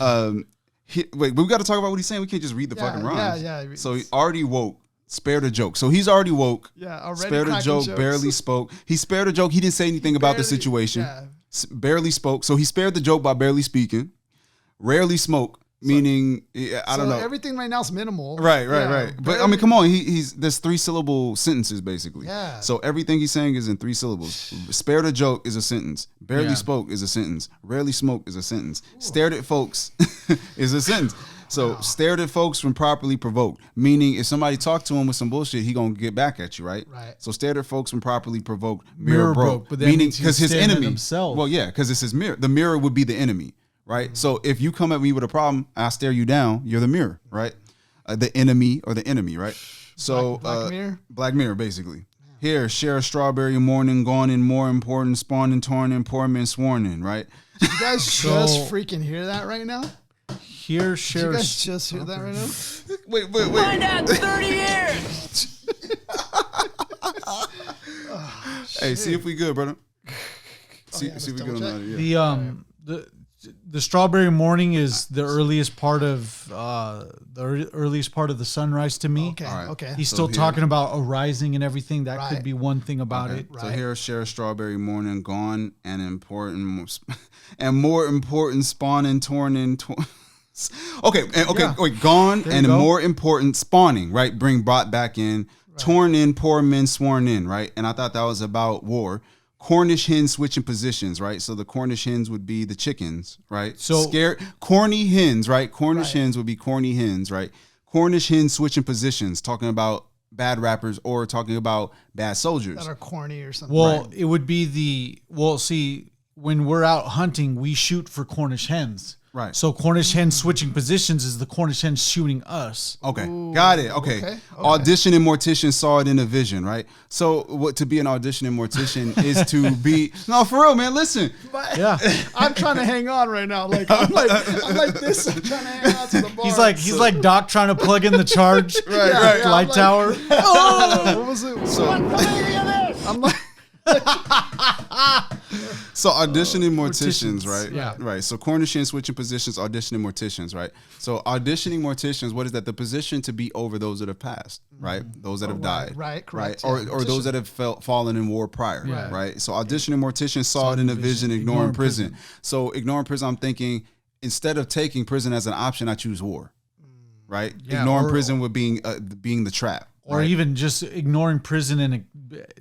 Wait, but we got to talk about what he's saying. We can't just read the fucking rhymes. Yeah. So he already woke, spared a joke. So he's already woke. Yeah, already spared a joke, jokes. barely spoke. He spared a joke. He didn't say anything about the situation. Yeah. Barely spoke. So he spared the joke by barely speaking. Rarely smoke, meaning I don't know. Everything right now is minimal. Right. But I mean, come on. There's 3-syllable sentences basically. Yeah. So everything he's saying is in 3 syllables. Spared a joke is a sentence. Barely spoke is a sentence. Rarely smoked is a sentence. Ooh. Stared at folks is a sentence. So stared at folks when properly provoked, meaning if somebody talked to him with some bullshit, he gonna get back at you, right? Right. So stared at folks when properly provoked, mirror broke, but meaning because his enemy himself. Well, yeah, because it's his mirror. The mirror would be the enemy. Right. So if you come at me with a problem, I stare you down. You're the mirror, right? The enemy or the enemy, right? So Black Mirror, basically. Here, share a strawberry morning, gone in more important, spawned and torn in, poor men sworn in, right? Did you guys just freaking hear that right now? Here, share. Did you guys just hear that right now? Wait. Find out in 30 years. Hey, see if we good, brother. See if we good on that. The strawberry morning is the earliest part of the sunrise to me. Okay. Right. Okay. He's still talking about arising and everything. That could be one thing about it. So here, share a strawberry morning, gone and more important, spawning, torn in. Wait, gone and more important, spawning. Right, brought back in, torn in, poor men sworn in. Right, and I thought that was about war. Cornish hens switching positions, right? So the Cornish hens would be the chickens, right? So scared corny hens, right? Cornish hens would be corny hens, right? Cornish hens switching positions, talking about bad rappers or talking about bad soldiers that are corny or something. Well, it would be see, when we're out hunting, we shoot for Cornish hens. Right. So Cornish hens switching positions is the Cornish hens shooting us. Okay. Ooh, got it. Okay. Audition and mortician saw it in a vision, right? So what to be an audition and mortician is to be no, for real, man. Listen. Yeah. I'm trying to hang on right now. I'm like this. I'm trying to hang on to the bar. He's like Doc trying to plug in the charge. right. Light tower. What was it? So I'm like So auditioning morticians, right? Yeah. Right. So cornishing, switching positions, auditioning morticians, right? So auditioning morticians, what is that? The position to be over those that have passed, right? Those that have died. Right, correct. Right. Yeah, Or those that have fallen in war prior, Yeah. right? So auditioning morticians saw it in a vision, ignoring prison. So ignoring prison, I'm thinking, instead of taking prison as an option, I choose war, right? Yeah, Ignoring or- prison would being the trap. Or right? even just ignoring prison and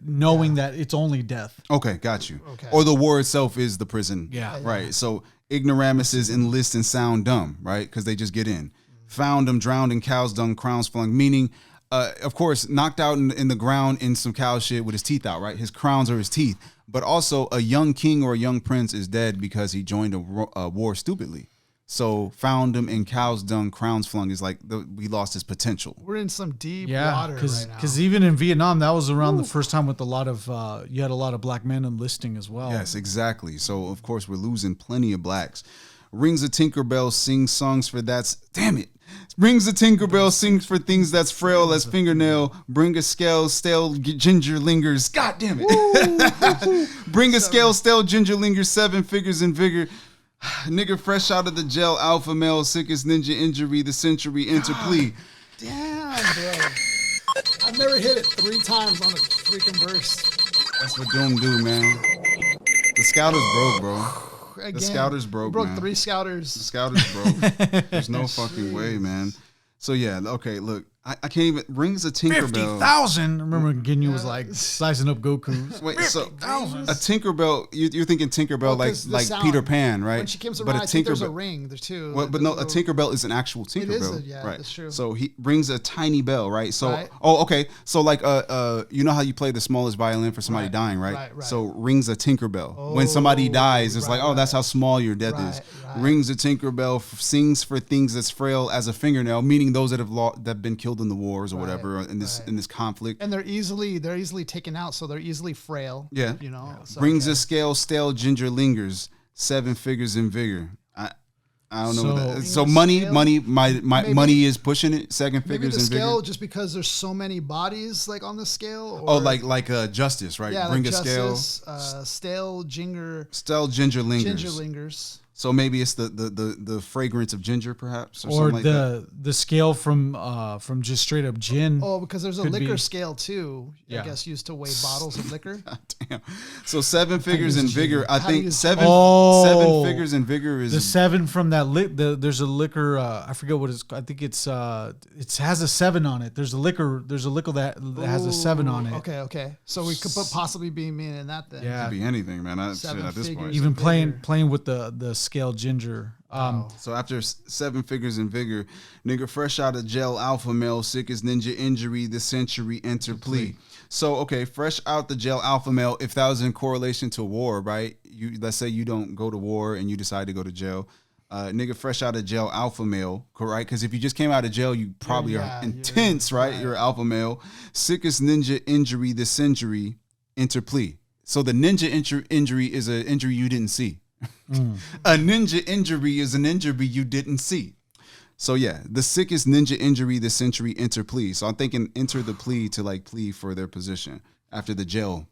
knowing that it's only death. Okay, got you. Okay. Or the war itself is the prison. Yeah. Right. So ignoramuses enlist and sound dumb, right? Because they just get in. Found them drowned in cow's dung, crowns flung, meaning, of course, knocked out in the ground in some cow shit with his teeth out, right? His crowns are his teeth. But also a young king or a young prince is dead because he joined a war stupidly. So found him in cow's dung, crowns flung is like we lost his potential. We're in some deep Yeah, water right now. because even in Vietnam, that was around the first time with a lot of you had a lot of black men enlisting as well. Yes, exactly. So of course we're losing plenty of blacks. Rings a Tinkerbell, sings songs for that's damn it. Rings a Tinkerbell, sings for things that's frail as fingernail. Bring a scale, stale ginger lingers. God damn it. Bring a scale, stale ginger lingers, 7 figures in vigor. Nigga fresh out of the jail, alpha male, sickest ninja injury, the century enter plea. Damn, bro. I've never hit it 3 times on a freaking verse. That's what Doom do, man. The scout is broke, bro. Again, The scouters broke, broke man. 3 scouters. The scout is broke. There's no fucking way, man. So yeah, okay, look, I can't even. Rings a Tinkerbell. 50,000. Remember Ginyu was like slicing up Goku. Wait, so a Tinkerbell? You're thinking Tinkerbell Well, 'cause the like sound. Peter Pan, right? When she comes But around, a I think there's a Tinkerbell. ring there too. Well, but no, a Little- Tinkerbell is an actual Tinkerbell, yeah, right? that's true. So he rings a tiny bell, right? So, Right. oh, okay. So like, you know how you play the smallest violin for somebody Right, dying, right? right. So rings a Tinkerbell. When somebody dies, it's like, right, oh, that's how small your death is. Right. Rings a Tinkerbell, sings for things that's frail as a fingernail, meaning those that have been killed in the wars or whatever in this conflict. and they're easily taken out, so they're easily frail. Yeah. You know. So, Brings okay. a scale, stale ginger lingers, 7 figures in vigor. I don't know. So- What that is. Brings So a money, scale? my Maybe- money is pushing it. 7 Maybe figures the in scale vigor. just because there's so many bodies like on the scale. Or, Oh, like justice, right? yeah, Bring like a scale, justice, stale stale ginger lingers. ginger lingers. So maybe it's the fragrance of ginger, perhaps, or Or something like that. the scale from just straight up gin. Oh, because there's a Could liquor be. scale too. Yeah. I guess used to weigh bottles of liquor. Damn. So 7 figures in vigor. I How do think you- seven Oh. figures in vigor is The 7 from that there's a liquor I forget what it's. I think it's it has a 7 on it. There's a liquor that has a 7 on it. Okay. So we could possibly be meaning that then. Yeah. could be anything, man. Shit, 7 at this point. figures. Even Vigor. playing with the scale ginger. So after 7 figures in vigor, nigga fresh out of jail, alpha male, sickest ninja injury, the century enter plea. So okay, fresh out the jail, alpha male. If that was in correlation to war, right? Let's say you don't go to war and you decide to go to jail. Nigga fresh out of jail, alpha male, right? Because if you just came out of jail, you probably are intense, right? You're alpha male. Sickest ninja injury, the century enter plea. So the ninja injury is an injury you didn't see. A ninja injury is an injury you didn't see. So yeah, the sickest ninja injury this century enter plea. So I'm thinking enter the plea to like plea for their position after the jail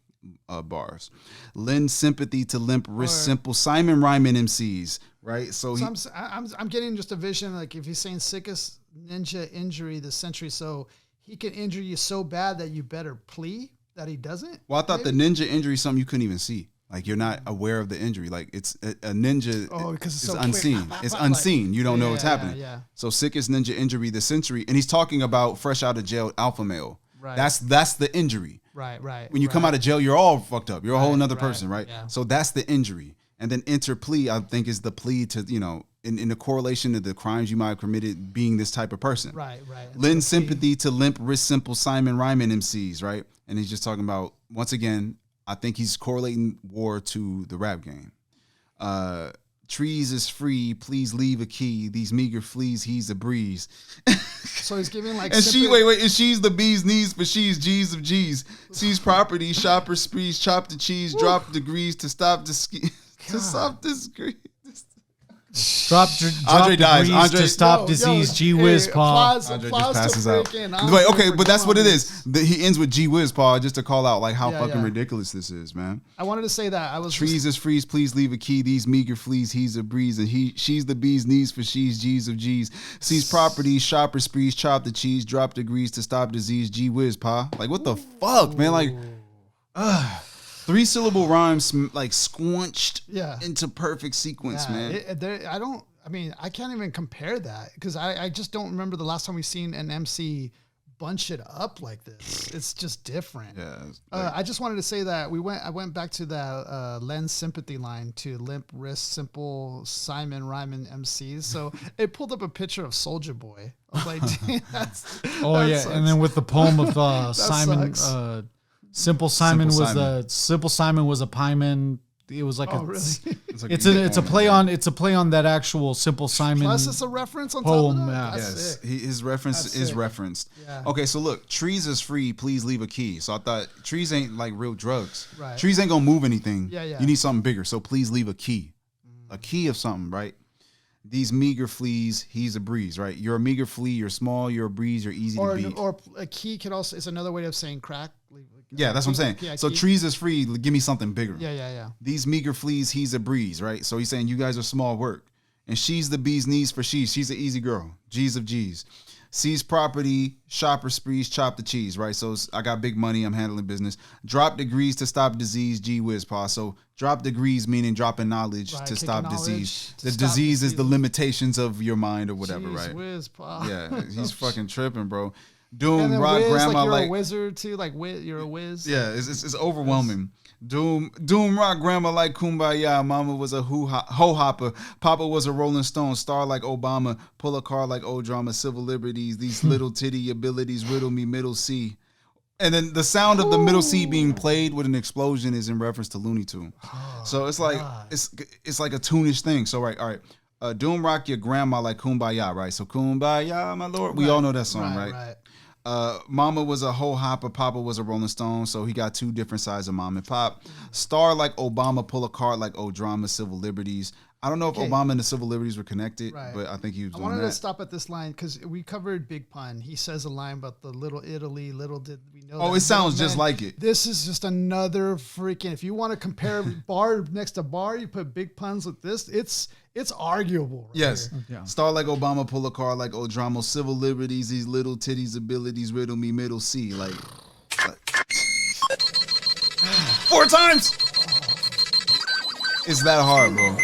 bars. Lend sympathy to limp wrist simple Simon Ryman MCs, right? So I'm getting just a vision like if he's saying sickest ninja injury this century, so he can injure you so bad that you better plea that he doesn't. well, I thought the ninja injury is something you couldn't even see. Like you're not aware of the injury. Like it's a ninja. Oh, because it's is so quick. unseen. It's Like- unseen. You don't know what's Yeah, happening. yeah. So sickest ninja injury the century, and he's talking about fresh out of jail alpha male. Right. That's the injury. Right. When you come out of jail, you're all fucked up. You're a whole nother right, person, right? yeah. So that's the injury. And then enter plea, I think, is the plea to, in the correlation of the crimes you might have committed being this type of person. Right. Lend sympathy to limp wrist simple Simon Ryman MCs, right? And he's just talking about, once again, I think he's correlating war to the rap game. Trees is free, please leave a key. These meager fleas, he's a breeze. So he's giving like And sympathy- and she's the bee's knees, but she's G's of G's. Sees property, shopper sprees, chop the cheese, drop degrees to stop the ski, to stop this grease. Drop Andre dies. degrees Andre- to stop Yo, disease. yo, Gee whiz, hey, Paul. Andre applause just passes to out. freaking Wait, Andre okay, for but that's doing what it this. is. He ends with Gee whiz, Paul, just to call out like how Yeah, fucking yeah. ridiculous this is, man. I wanted to say that I was Trees is freeze, please leave a key. These meager fleas, he's a breeze, and she's the bee's knees for she's G's of G's. Sees property, shopper sprees, chop the cheese, drop degrees to stop disease. Gee whiz, pa. Like what the fuck, man? Like, 3-syllable rhymes like squunched into perfect sequence, man. I can't even compare that because I just don't remember the last time we've seen an MC bunch it up like this. It's just different. Yeah. I just wanted to say that I went back to that lens sympathy line to limp wrist simple Simon Ryman MCs. So it pulled up a picture of Soldier Boy. I was like, damn, that yeah, sucks. and then with the poem of Simon, sucks. Simple Simon Simple was Simon. Simple Simon was a pieman. It was like Really? it's a play on that actual Simple Simon. Plus, it's a reference on poem, top of that. yeah. That's Yes, sick. his reference That's is sick. referenced. Yeah. Okay, so look, trees is free. Please leave a key. So I thought trees ain't like real drugs. Right. Trees ain't gonna move anything. Yeah, yeah. You need something bigger. So please leave a key, a key of something, right? These meager fleas, he's a breeze, right? You're a meager flea. You're small. You're a breeze. You're easy to beat. Or a key could also is another way of saying crack. Yeah, that's what I'm saying. Yeah, So key. trees is free. Give me something bigger. Yeah. These meager fleas, he's a breeze, right? So he's saying you guys are small work. And she's the bee's knees for she's. She's an easy girl. G's of G's. Sees property, shopper sprees, chop the cheese, right? So I got big money, I'm handling business. Drop degrees to stop disease, gee whiz, pa. So drop degrees meaning dropping knowledge Right, to kicking stop knowledge disease. to The stop disease is the disease. limitations of your mind or whatever, Jeez right? whiz, pa. Yeah, he's fucking tripping, bro. And Doom, then rock, whiz, grandma, you're like a wizard too, like you're a whiz. yeah, it's overwhelming. Doom, rock, grandma like kumbaya. Mama was a ho hopper. Papa was a Rolling Stone. Star like Obama. Pull a car like old drama. Civil liberties. These little titty abilities riddle me middle C. And then the sound of the middle C being played with an explosion is in reference to Looney Tune. So it's like it's like a tune-ish thing. So all right. Doom rock your grandma like kumbaya, right? So kumbaya, my lord. We all know that song, right? Mama was a whole hopper, Papa was a Rolling Stone, so he got two different sides of mom and pop. Star like Obama, pull a card like old drama, civil liberties. I don't know if Obama and the civil liberties were connected, but I think he was I doing wanted that. to stop at this line because we covered Big Pun. He says a line about the little Italy, little did we know. Oh, that it sounds little just man. like it. This is just another freaking. If you want to compare bar next to bar, you put Big Puns with this. It's arguable. Right Yes. here. Yeah. Star like Obama, pull a card like old drama, civil liberties, these little titties abilities riddle me middle C. Like 4 times. It's that hard, bro.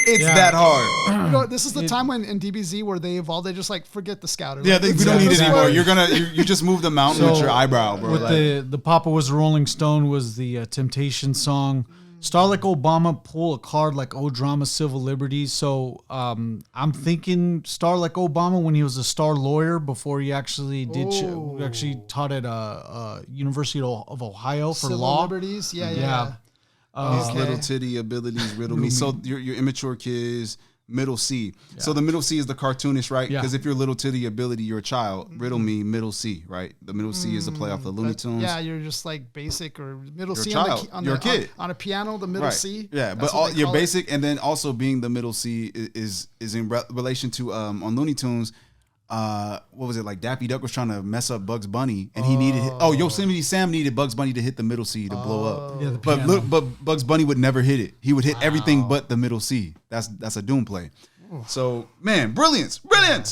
It's that hard. You know, this is the time when in DBZ where they evolved. They just like forget the scouter. Yeah, we don't need it anymore. You just move the mountain with So, your eyebrow, bro. With Like, the Papa was a Rolling Stone was the Temptation song. Star like Obama, pull a card like old drama, civil liberties. So I'm thinking Star like Obama when he was a star lawyer before he actually actually taught at University of Ohio for Civil law. liberties. Yeah. These Okay. little titty abilities riddle me. So your immature kids, middle C. Yeah. So the middle C is the cartoonish, right? Yeah. Because if you're little titty ability, you're a child. Riddle me, middle C, right? The middle C is the play off the Looney Tunes. Yeah, you're just like basic or middle You're C a child. You're a kid. on a piano. The middle Right. C. Yeah, That's but what they you're call it. basic, and then also being the middle C is in relation to on Looney Tunes. What was it like? Daffy Duck was trying to mess up Bugs Bunny, and he needed. Yosemite Sam needed Bugs Bunny to hit the middle C to blow up. Yeah, the But piano. but Bugs Bunny would never hit it. He would hit everything but the middle C. That's a Doom play. So man, brilliance.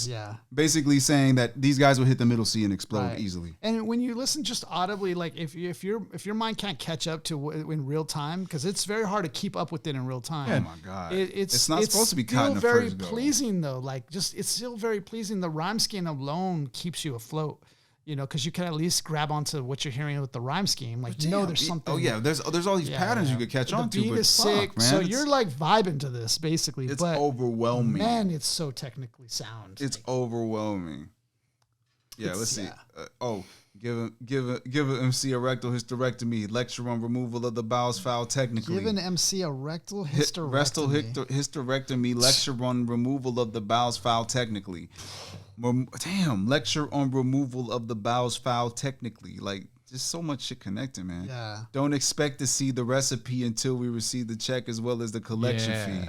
Yeah. Basically saying that these guys would hit the middle C and explode Right. easily. And when you listen just audibly, like if your mind can't catch up to in real time, because it's very hard to keep up with it in real time. Oh my God. It's not supposed to be caught in the very first go. pleasing though. Like it's still very pleasing. The rhyme scheme alone keeps you afloat. You know, because you can at least grab onto what you're hearing with the rhyme scheme. Like, there's something. Oh yeah, there's all these patterns you could catch on The to. beat But is fuck, sick, man, so it's- you're like vibing to this basically. It's but overwhelming. man, it's so technically sound. It's overwhelming. Yeah, let's see. yeah. Give a MC a rectal hysterectomy. Lecture on removal of the bowels foul technically. Give an MC a rectal Rectal hysterectomy. hysterectomy. Lecture on removal of the bowels foul technically. Lecture on removal of the bowels foul technically. Like, just so much shit connected, man. Yeah. Don't expect to see the recipe until we receive the check as well as the collection fee.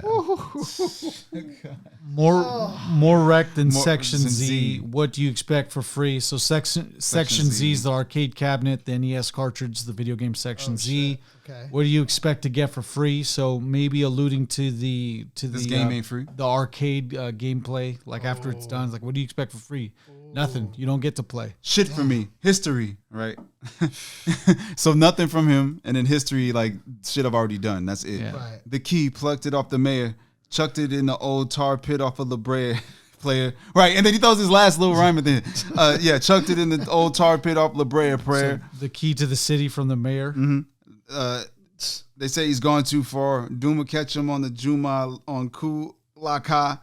More rec than More Section than Z. Z. What do you expect for free? So Section Z is the arcade cabinet, the NES cartridge, the video game Section Z. Okay. What do you expect to get for free? So maybe alluding to This game ain't free. the arcade gameplay. Like after it's done, it's like, what do you expect for free? Nothing. You don't get to play. Shit for me. History, right? So nothing from him. And then history, like, shit I've already done. That's it. Yeah. Right. The key, plucked it off the mayor, chucked it in the old tar pit off of La Brea player. Right. And then he throws his last little rhyme at the end. Chucked it in the old tar pit off La Brea prayer. So the key to the city from the mayor. They say he's gone too far. Doom will catch him on the Juma on Kulaka,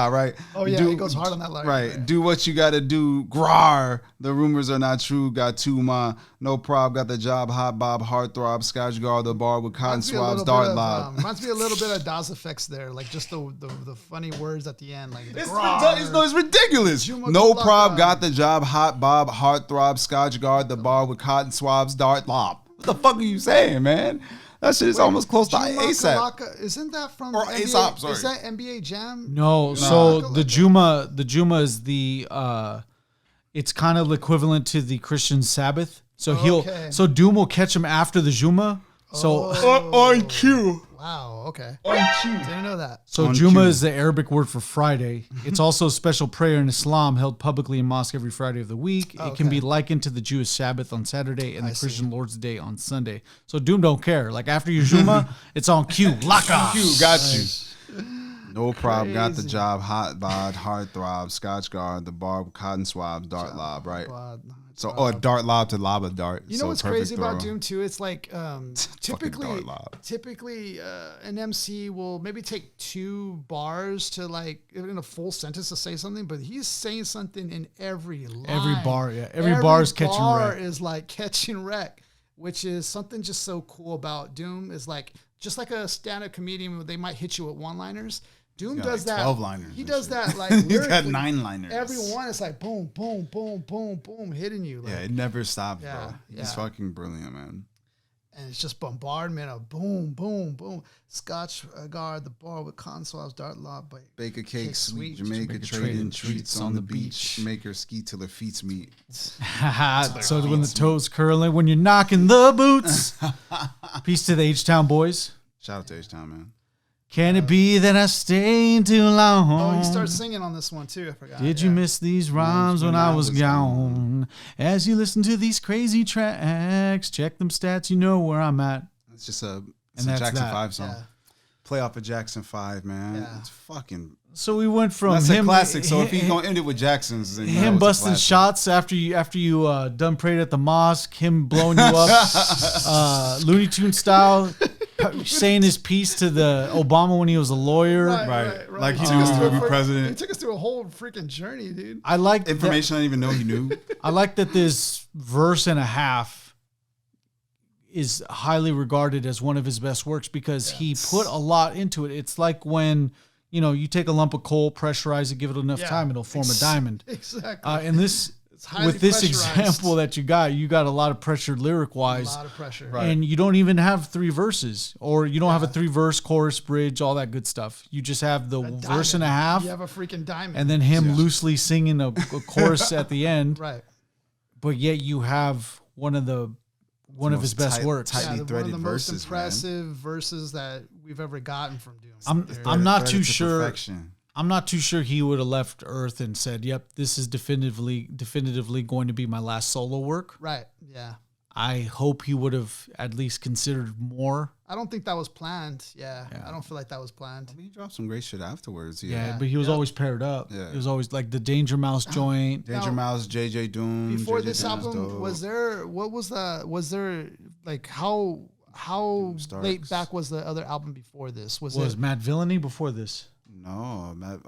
right? Oh, yeah, he goes hard on that line. Right. Do what you gotta do. Grar. The rumors are not true. Got two ma. No prob. Got the job. Hot Bob. Heartthrob. Scotch guard. The bar with cotton swabs. Dart lob. Reminds me a little bit of DOS effects there, like just the funny words at the end, like It's ridiculous. Juma No Kulaka. prob. Got the job. Hot Bob. Heartthrob. Scotch guard. The bar with cotton swabs. Dart lob. What the fuck are you saying, man? That shit is almost close to Juma ASAP. Kulaka, isn't that from Or NBA? ASAP, sorry. Is that NBA Jam? No, so the Juma is the it's kind of equivalent to the Christian Sabbath. So so Doom will catch him after the Juma. So On cue. Wow. Okay. On cue. Didn't know that. so On Juma cue. is the Arabic word for Friday. It's also a special prayer in Islam held publicly in mosque every Friday of the week. It can be likened to the Jewish Sabbath on Saturday and the Christian Lord's Day on Sunday. So Doom don't care. Like after your Juma, it's on cue. Laka. Cue. Got you. No prob. Got the job. Hot bod. Heartthrob. Scotch guard. The bar with cotton swabs. Dart lob. Right. So dart lob to lob a dart. You know So what's perfect crazy about throw. Doom 2? It's like typically dart lob. an MC will maybe take 2 bars to like in a full sentence to say something, but he's saying something in every line. Every bar, yeah. Every bar is catching bar wreck. is like catching wreck, which is something just so cool about Doom. Is like just like a stand-up comedian, they might hit you with one-liners. Doom got does like that. 12-liners He and does shit. that like He's got lyrically. 9-liners. Every one is like boom, boom, boom, boom, boom, hitting you. Like, Yeah, it never stops, Yeah, bro. He's yeah. fucking brilliant, man. and it's just bombardment of boom, boom, boom. Scotch guard the bar with console dart lob, but Bake a cake, sweet sweet. Jamaica, trading treats on the beach. Make her ski till her feet meet. So when the toes curling, when you're knocking the boots. Peace to the H-Town boys. Shout out to H-Town, man. Can it be that I stayed too long? oh, he starts singing on this one too. I forgot. Did you miss these rhymes when I was gone? gone? As you listen to these crazy tracks, check them stats, you know where I'm at. It's just a And that's Jackson that. 5 song. Yeah. Play off of Jackson 5, man. Yeah. It's fucking... So we went from That's him a classic. So if he's going to end it with Jackson's... Then you know him it's a busting classic. shots after you done prayed at the mosque, him blowing you up, Looney Tune style, saying his piece to the Obama when he was a lawyer. Right. Like he took knew us he through would be He president. took us through a whole freaking journey, dude. I like Information I didn't even know he knew. I like that this verse and a half is highly regarded as one of his best works because he put a lot into it. It's like when, you take a lump of coal, pressurize it, give it enough time, it'll form a diamond. Exactly. And this, highly with this pressurized. example that you got a lot of pressure lyric A wise. lot of pressure. And you don't even have 3 verses, or you don't have a 3-verse chorus, bridge, all that good stuff. You just have the verse and a half, You have a freaking diamond. and then him loosely singing a chorus at the end. right. But yet you have one of his best works. tightly One of threaded the most verses, man. impressive verses that we've ever gotten from Doom. I'm not too Threaded to sure. perfection. I'm not too sure he would have left Earth and said, "Yep, this is definitively going to be my last solo work." Right. Yeah. I hope he would have at least considered more. I don't think that was planned. Yeah. I don't feel like that was planned. He dropped some great shit afterwards. Yeah, but he was always paired up. Yeah. He was always like the Danger Mouse joint. Danger Now, Mouse, JJ Doom. Before JJ this Doom's album, dope. was there like how Starks. late back was the other album before this? Was Was it Matt Villainy before this? No, no.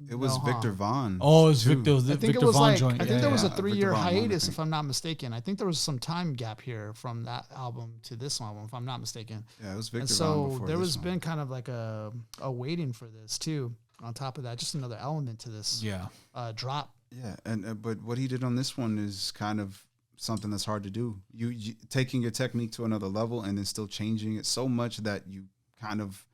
It was No, huh? Victor Vaughn. Oh, it was too. Victor. I think Victor it was Von like joint. I think there was a Victor 3-year Von, I hiatus, think. if I'm not mistaken. I think there was some time gap here from that album to this album, if I'm not mistaken. Yeah, it was Victor And Vaughn so before there this was one. been kind of like a waiting for this too. On top of that, just another element to this Yeah. drop. Yeah, and but what he did on this one is kind of something that's hard to do. You taking your technique to another level and then still changing it so much that you kind of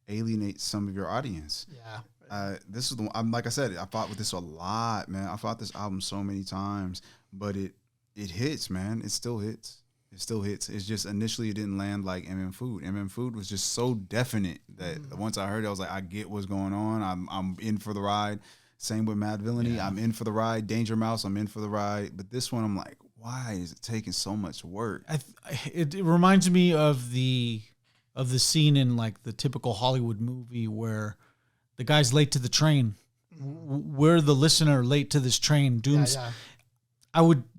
alienate some of your audience. Yeah. This is the one, like I said, I fought with this a lot, man. I fought this album so many times, but it hits, man. It still hits. It still hits. It's just initially it didn't land like Food. Food was just so definite that once I heard it, I was like, I get what's going on. I'm in for the ride. Same with Mad Villainy. Yeah. I'm in for the ride. Danger Mouse, I'm in for the ride. But this one, I'm like, why is it taking so much work? It reminds me of the scene in like the typical Hollywood movie where the guy's late to the train. We're the listener late to this train. Doom's. Yeah.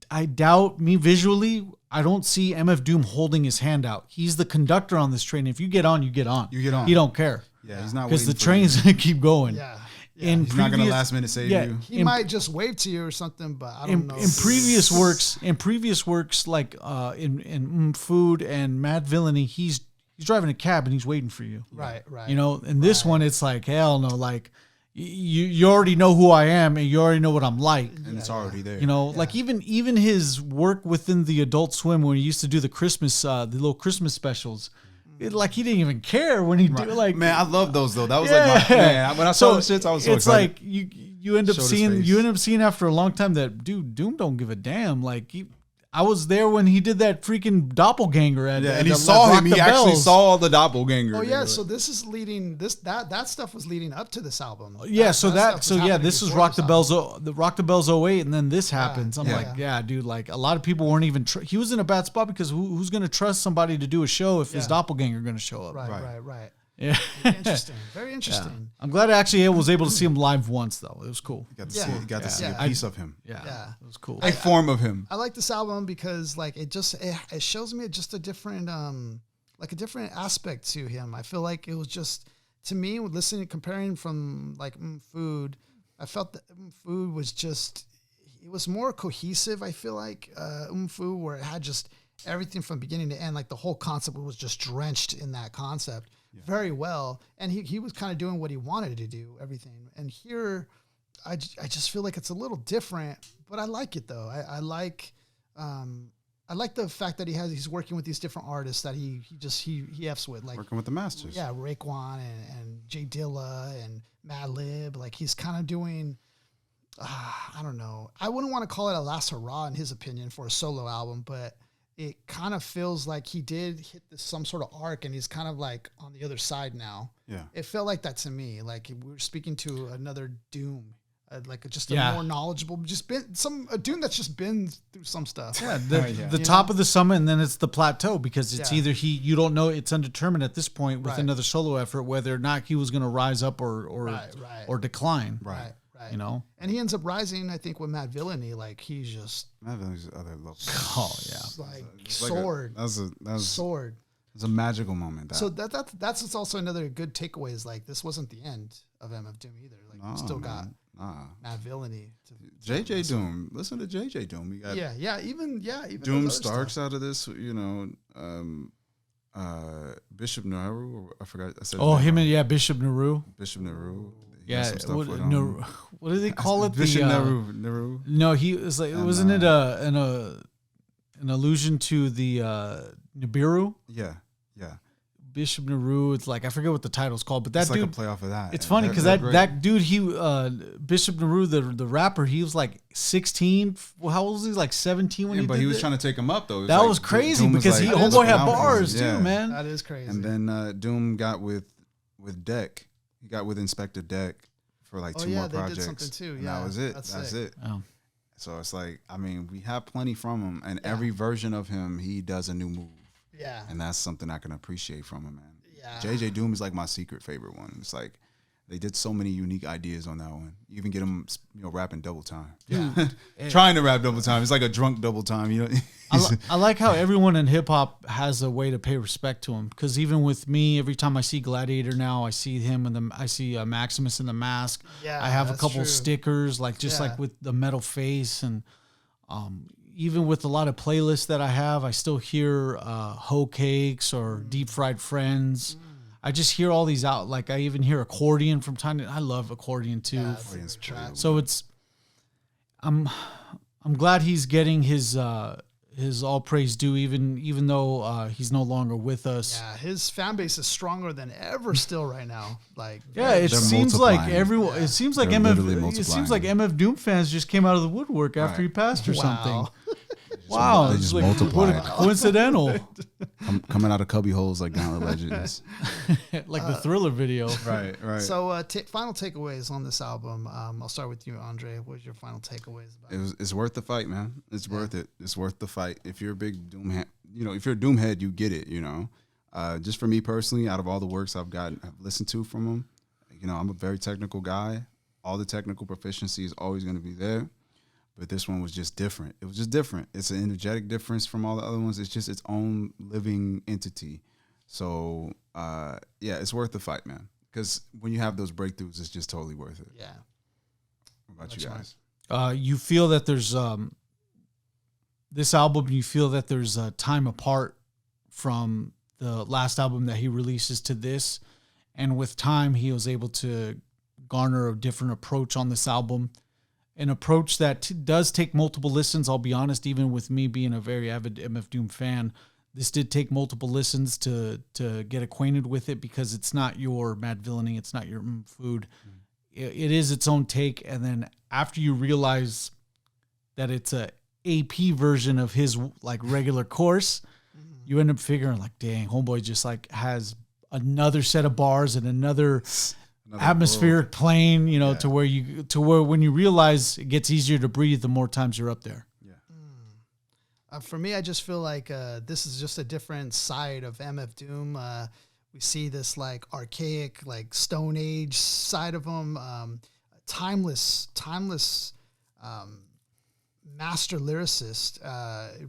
I doubt me visually. I don't see MF Doom holding his hand out. He's the conductor on this train. If you get on, you get on. You get on. He don't care. Yeah, he's not because the train's gonna keep going. Yeah. Yeah. He's not gonna last minute save you. He might just wave to you or something, but I don't know. In previous works like in Food and Mad Villainy, he's driving a cab and he's waiting for you. Right. You know, in this one, it's like hell no, like. You already know who I am and you already know what I'm like. And it's already there. You know, like even his work within the Adult Swim when he used to do the Christmas, the little Christmas specials. Like he didn't even care when he did like. Man, I love those though. That was like my man. When I saw the shits, I was so excited. It's like you end up seeing after a long time that dude Doom don't give a damn. Like I was there when he did that freaking doppelganger and he saw him. He actually saw the doppelganger. Oh yeah, so this is leading that stuff was leading up to this album. Yeah, this was Rock the Bells 08 and then this happens. I'm like, yeah, dude, like a lot of people weren't even he was in a bad spot because who's going to trust somebody to do a show if his doppelganger going to show up? Right. Yeah. Interesting. Very interesting. Yeah. I'm glad I was able to see him live once though. It was cool. You got to see a piece of him. Yeah. It was cool. A form of him. I like this album because like it shows me just a different aspect to him. I feel like it was just to me comparing from like Food, I felt that Food was just it was more cohesive. I feel like Food where it had just everything from beginning to end, like the whole concept was just drenched in that concept. Very well, and he was kind of doing what he wanted to do, everything. And here, I just feel like it's a little different, but I like it though. I like the fact that he's working with these different artists that he F's with, like working with the masters. Yeah, Raekwon and Jay Dilla and Madlib. Like he's kind of doing. I don't know. I wouldn't want to call it a last hurrah in his opinion for a solo album, but it kind of feels like he did hit some sort of arc and he's kind of like on the other side now. Yeah. It felt like that to me. Like we were speaking to another Doom, like just a more knowledgeable, a Doom that's just been through some stuff. Yeah. The top of the summit and then it's the plateau because it's either you don't know, it's undetermined at this point with another solo effort, whether or not he was going to rise up or decline. Right. You know, and he ends up rising. I think with Mad Villainy, like he's just Mad Villainy other level. Oh yeah, like sword. That's sword. It's a magical moment. So that's also another good takeaway. Is like this wasn't the end of MF Doom either. Like we still got Mad Villainy. JJ Doom. Listen to JJ Doom. We got even Doom Starks out of this. You know, Bishop Naru. I forgot. I said Bishop Naru. Bishop Naru. Yeah, what do they call it? Bishop Naru. No, he was like, wasn't it an allusion to the Nibiru? Yeah. Bishop Naru. It's like I forget what the title's called, but that it's dude, like a play off of that. It's funny because that dude, Bishop Naru, the rapper, he was like 16. How old was he? Like 17 when he was trying to take him up though. That was crazy because homeboy had bars too, man. That is crazy. And then Doom got with Deck. He got with Inspector Deck for like two more projects. They did something too. And that was it. That's it. Oh. So it's like, I mean, we have plenty from him, and every version of him, he does a new move. Yeah. And that's something I can appreciate from him, man. Yeah. JJ Doom is like my secret favorite one. It's like they did so many unique ideas on that one. You even get him, rapping double time. Yeah. Trying to rap double time. It's like a drunk double time, you know. I like how everyone in hip hop has a way to pay respect to him. Because even with me, every time I see Gladiator now, I see him and I see Maximus in the mask. Yeah, I have a couple stickers, like with the metal face, and even with a lot of playlists that I have, I still hear Hoe Cakes or Deep Fried Friends. I just hear all these out. Like I even hear accordion from time to time. I love accordion too. Yeah, so I'm glad he's getting his his all praise due, even though he's no longer with us. Yeah, his fan base is stronger than ever still right now. Like, Yeah, it They're seems like multiplying. everyone. It seems like They're literally MF. It seems multiplying. like MF Doom fans just came out of the woodwork after he passed or something. Wow, They it's just like, multiplied. what a coincidental, Coming out of cubby holes like Gauntlet Legends. like the Thriller video. Right. So, final takeaways on this album. I'll start with you, Andre. What was your final takeaways about? It's worth the fight, man. It's worth it. It's worth the fight. If you're a big Doom head, if you're a Doom head, you get it. Just for me personally, out of all the works I've listened to from him, I'm a very technical guy. All the technical proficiency is always going to be there. But this one was just different. It was just different. It's an energetic difference from all the other ones. It's just its own living entity. So, it's worth the fight, man. Because when you have those breakthroughs, it's just totally worth it. Yeah. What about you guys? You feel that there's this album. You feel that there's a time apart from the last album that he releases to this, and with time, he was able to garner a different approach on this album. An approach that does take multiple listens. I'll be honest, even with me being a very avid MF Doom fan, this did take multiple listens to get acquainted with it, because it's not your Mad Villainy, it's not your food. It is its own take, and then after you realize that it's a AP version of his like regular course, you end up figuring like, dang, homeboy just like has another set of bars and another atmospheric plane, to where when you realize it gets easier to breathe the more times you're up there. Yeah. For me, I just feel like this is just a different side of MF Doom. We see this like archaic, like Stone Age side of him, timeless master lyricist.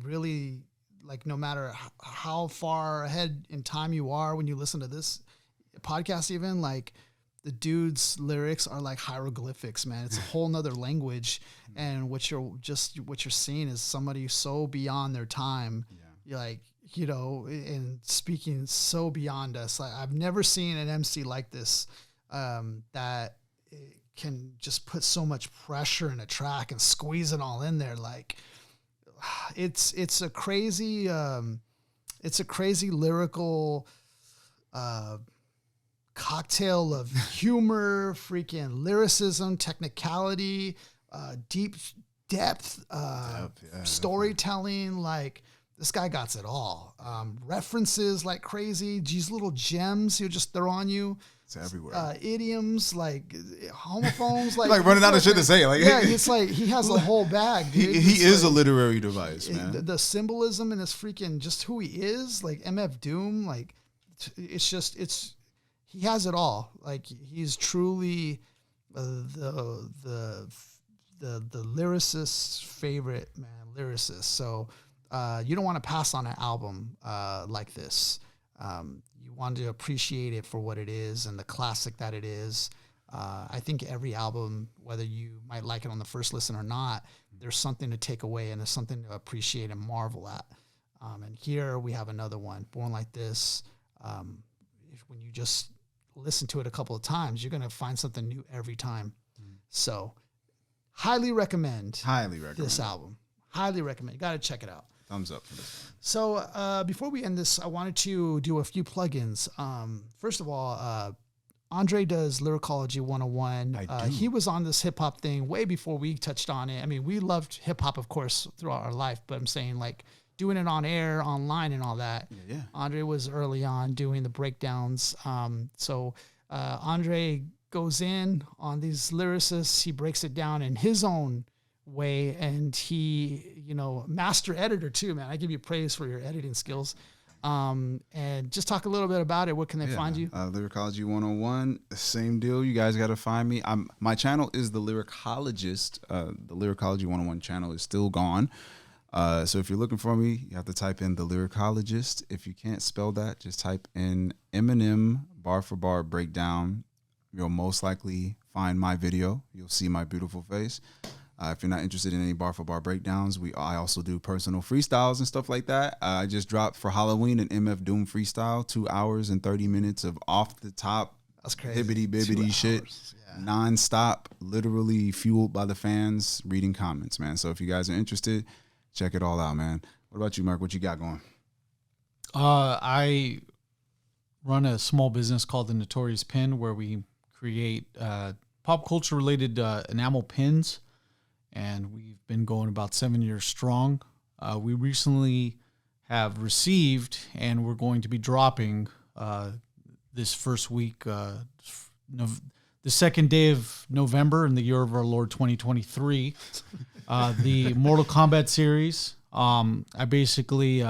Really, like, no matter how far ahead in time you are when you listen to this podcast, even like, the dude's lyrics are like hieroglyphics, man. It's a whole nother language. And what you're seeing is somebody so beyond their time. Yeah. You're like, and speaking so beyond us. Like, I've never seen an MC like this, that can just put so much pressure in a track and squeeze it all in there. Like, it's a crazy lyrical, cocktail of humor, freaking lyricism, technicality, deep depth, storytelling. Like, this guy got it all. References like crazy. These little gems he'll just throw on you. It's everywhere. Idioms, like homophones, like running out of shit to say. Like, yeah, it's like he has a whole bag. Dude. He is a literary device, man. The symbolism and his freaking just who he is, like MF Doom, like he has it all. Like, he's truly the lyricist's favorite, man, lyricist. So you don't want to pass on an album like this. You want to appreciate it for what it is and the classic that it is. I think every album, whether you might like it on the first listen or not, there's something to take away and there's something to appreciate and marvel at. And here we have another one, Born Like This. When you just listen to it a couple of times, you're going to find something new every time. So highly recommend this album. Highly recommend. You got to check it out. Thumbs up for this one. So before we end this, I wanted to do a few plugins. First of all, Andre does Lyricology 101. He was on this hip hop thing way before we touched on it. I mean, we loved hip hop, of course, throughout our life, but I'm saying, like, doing it on air, online, and all that. Yeah. Andre was early on doing the breakdowns. So Andre goes in on these lyricists. He breaks it down in his own way, and he, master editor too, man. I give you praise for your editing skills. And just talk a little bit about it. What can they find you? Lyricology 101, same deal. You guys got to find me. My channel is The Lyricologist. The Lyricology 101 channel is still gone. So if you're looking for me, you have to type in The Lyricologist. If you can't spell that, just type in Eminem bar for bar breakdown. You'll most likely find my video. You'll see my beautiful face. If you're not interested in any bar for bar breakdowns, I also do personal freestyles and stuff like that. I just dropped for Halloween an MF Doom freestyle, 2 hours and 30 minutes of off the top, that's crazy, hibbity bibbity shit, non-stop, literally fueled by the fans reading comments, man. So if you guys are interested, check it all out, man. What about you, Mark? What you got going? I run a small business called the Notorious Pin, where we create pop culture related enamel pins, and we've been going about 7 years strong. We recently have received, and we're going to be dropping this first week, the second day of November in the year of our Lord 2023, the Mortal Kombat series. I basically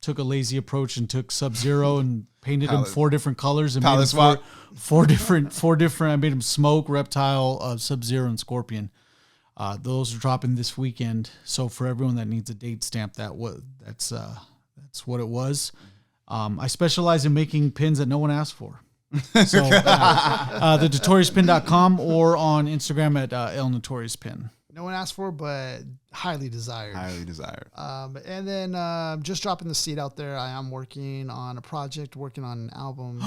took a lazy approach and took Sub-Zero and painted him 4 different colors and made him four different. I made him Smoke, Reptile, Sub-Zero, and Scorpion. Those are dropping this weekend. So for everyone that needs a date stamp, that's what it was. I specialize in making pins that no one asked for. So the notoriouspin.com or on Instagram at El Notorious Pin. No one asked for, but highly desired. Highly desired. And then just dropping the seed out there. I am working on a project, working on an album,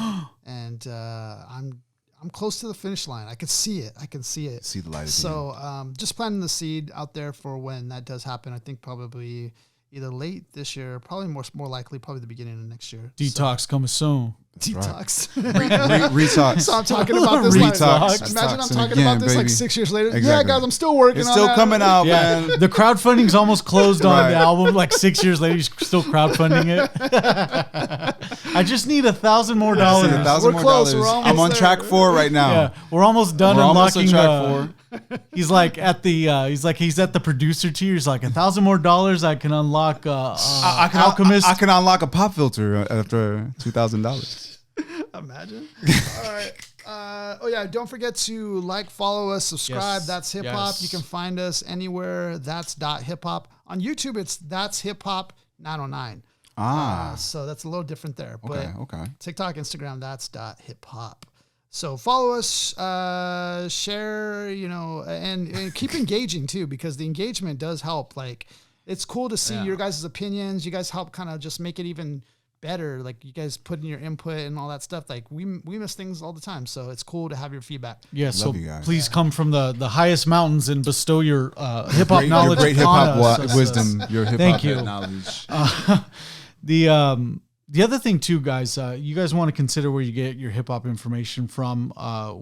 and I'm close to the finish line. I can see it. See the light. So just planting the seed out there for when that does happen. I think probably either late this year, probably more likely, probably the beginning of next year. Detox coming soon. Detox. Retox. So I'm talking about this. Imagine I'm talking about this like 6 years later. Exactly. Yeah, guys, I'm still working on it. It's still coming out, man. The crowdfunding's almost closed on the album. Like 6 years later, you're still crowdfunding it. I just need $1,000 more. $1,000 more. Close. We're almost I'm on there. track 4 right now. Yeah, we're almost done unlocking track 4. He's like at the he's at the producer tier. He's like $1,000 more. I can unlock Alchemist. I can unlock a pop filter after $2,000. Imagine. All right. Don't forget to follow us, subscribe. Yes. That's Hip Hop. Yes. You can find us anywhere. That's .hip hop. On YouTube, it's That's Hip Hop 909. So that's a little different there. But Okay. TikTok, Instagram, that's .hip hop. So follow us, share, and keep engaging too, because the engagement does help. Like, it's cool to see your guys' opinions. You guys help kind of just make it even better. Like, you guys put in your input and all that stuff. Like, we miss things all the time. So it's cool to have your feedback. Yeah, so you guys. please come from the highest mountains and bestow your hip hop knowledge. Your great hip hop wisdom. Your hip hop knowledge. The other thing too, guys, you guys want to consider where you get your hip hop information from.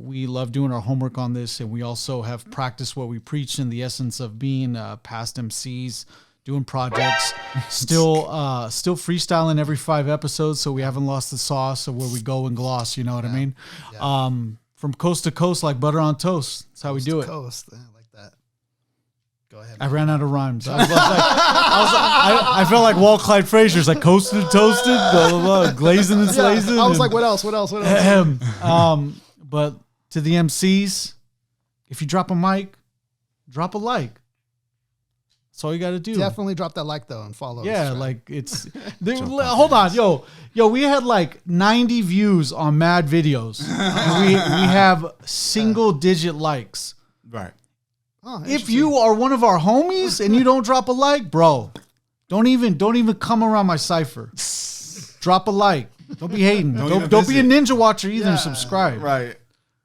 We love doing our homework on this, and we also have practiced what we preach in the essence of being past MCs, doing projects, still freestyling every 5 episodes, so we haven't lost the sauce of where we go and gloss. You know what I mean? Yeah. From coast to coast, like butter on toast. That's how we do it. Coast, I like that. Go ahead. I ran out of rhymes. I felt like Walt Clyde Frazier's like coasted, toasted, blah, blah, blah, glazing and slazing. I was like, what else? But to the MCs, if you drop a mic, drop a like. That's all you got to do. Definitely drop that like though and follow. Yeah, like it's. Hold on, yo, we had like 90 views on Mad Videos. we have single digit likes. Right. Oh, if you are one of our homies and you don't drop a like, bro, don't even come around my cipher. Drop a like. Don't be hating. Don't be a ninja watcher either. And subscribe. Right.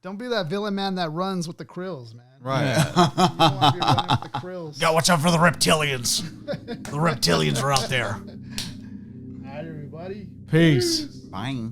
Don't be that villain man that runs with the krills, man. Right. You don't want to be running with the krills. Gotta watch out for the reptilians. The reptilians are out there. All right, everybody. Peace. Bye.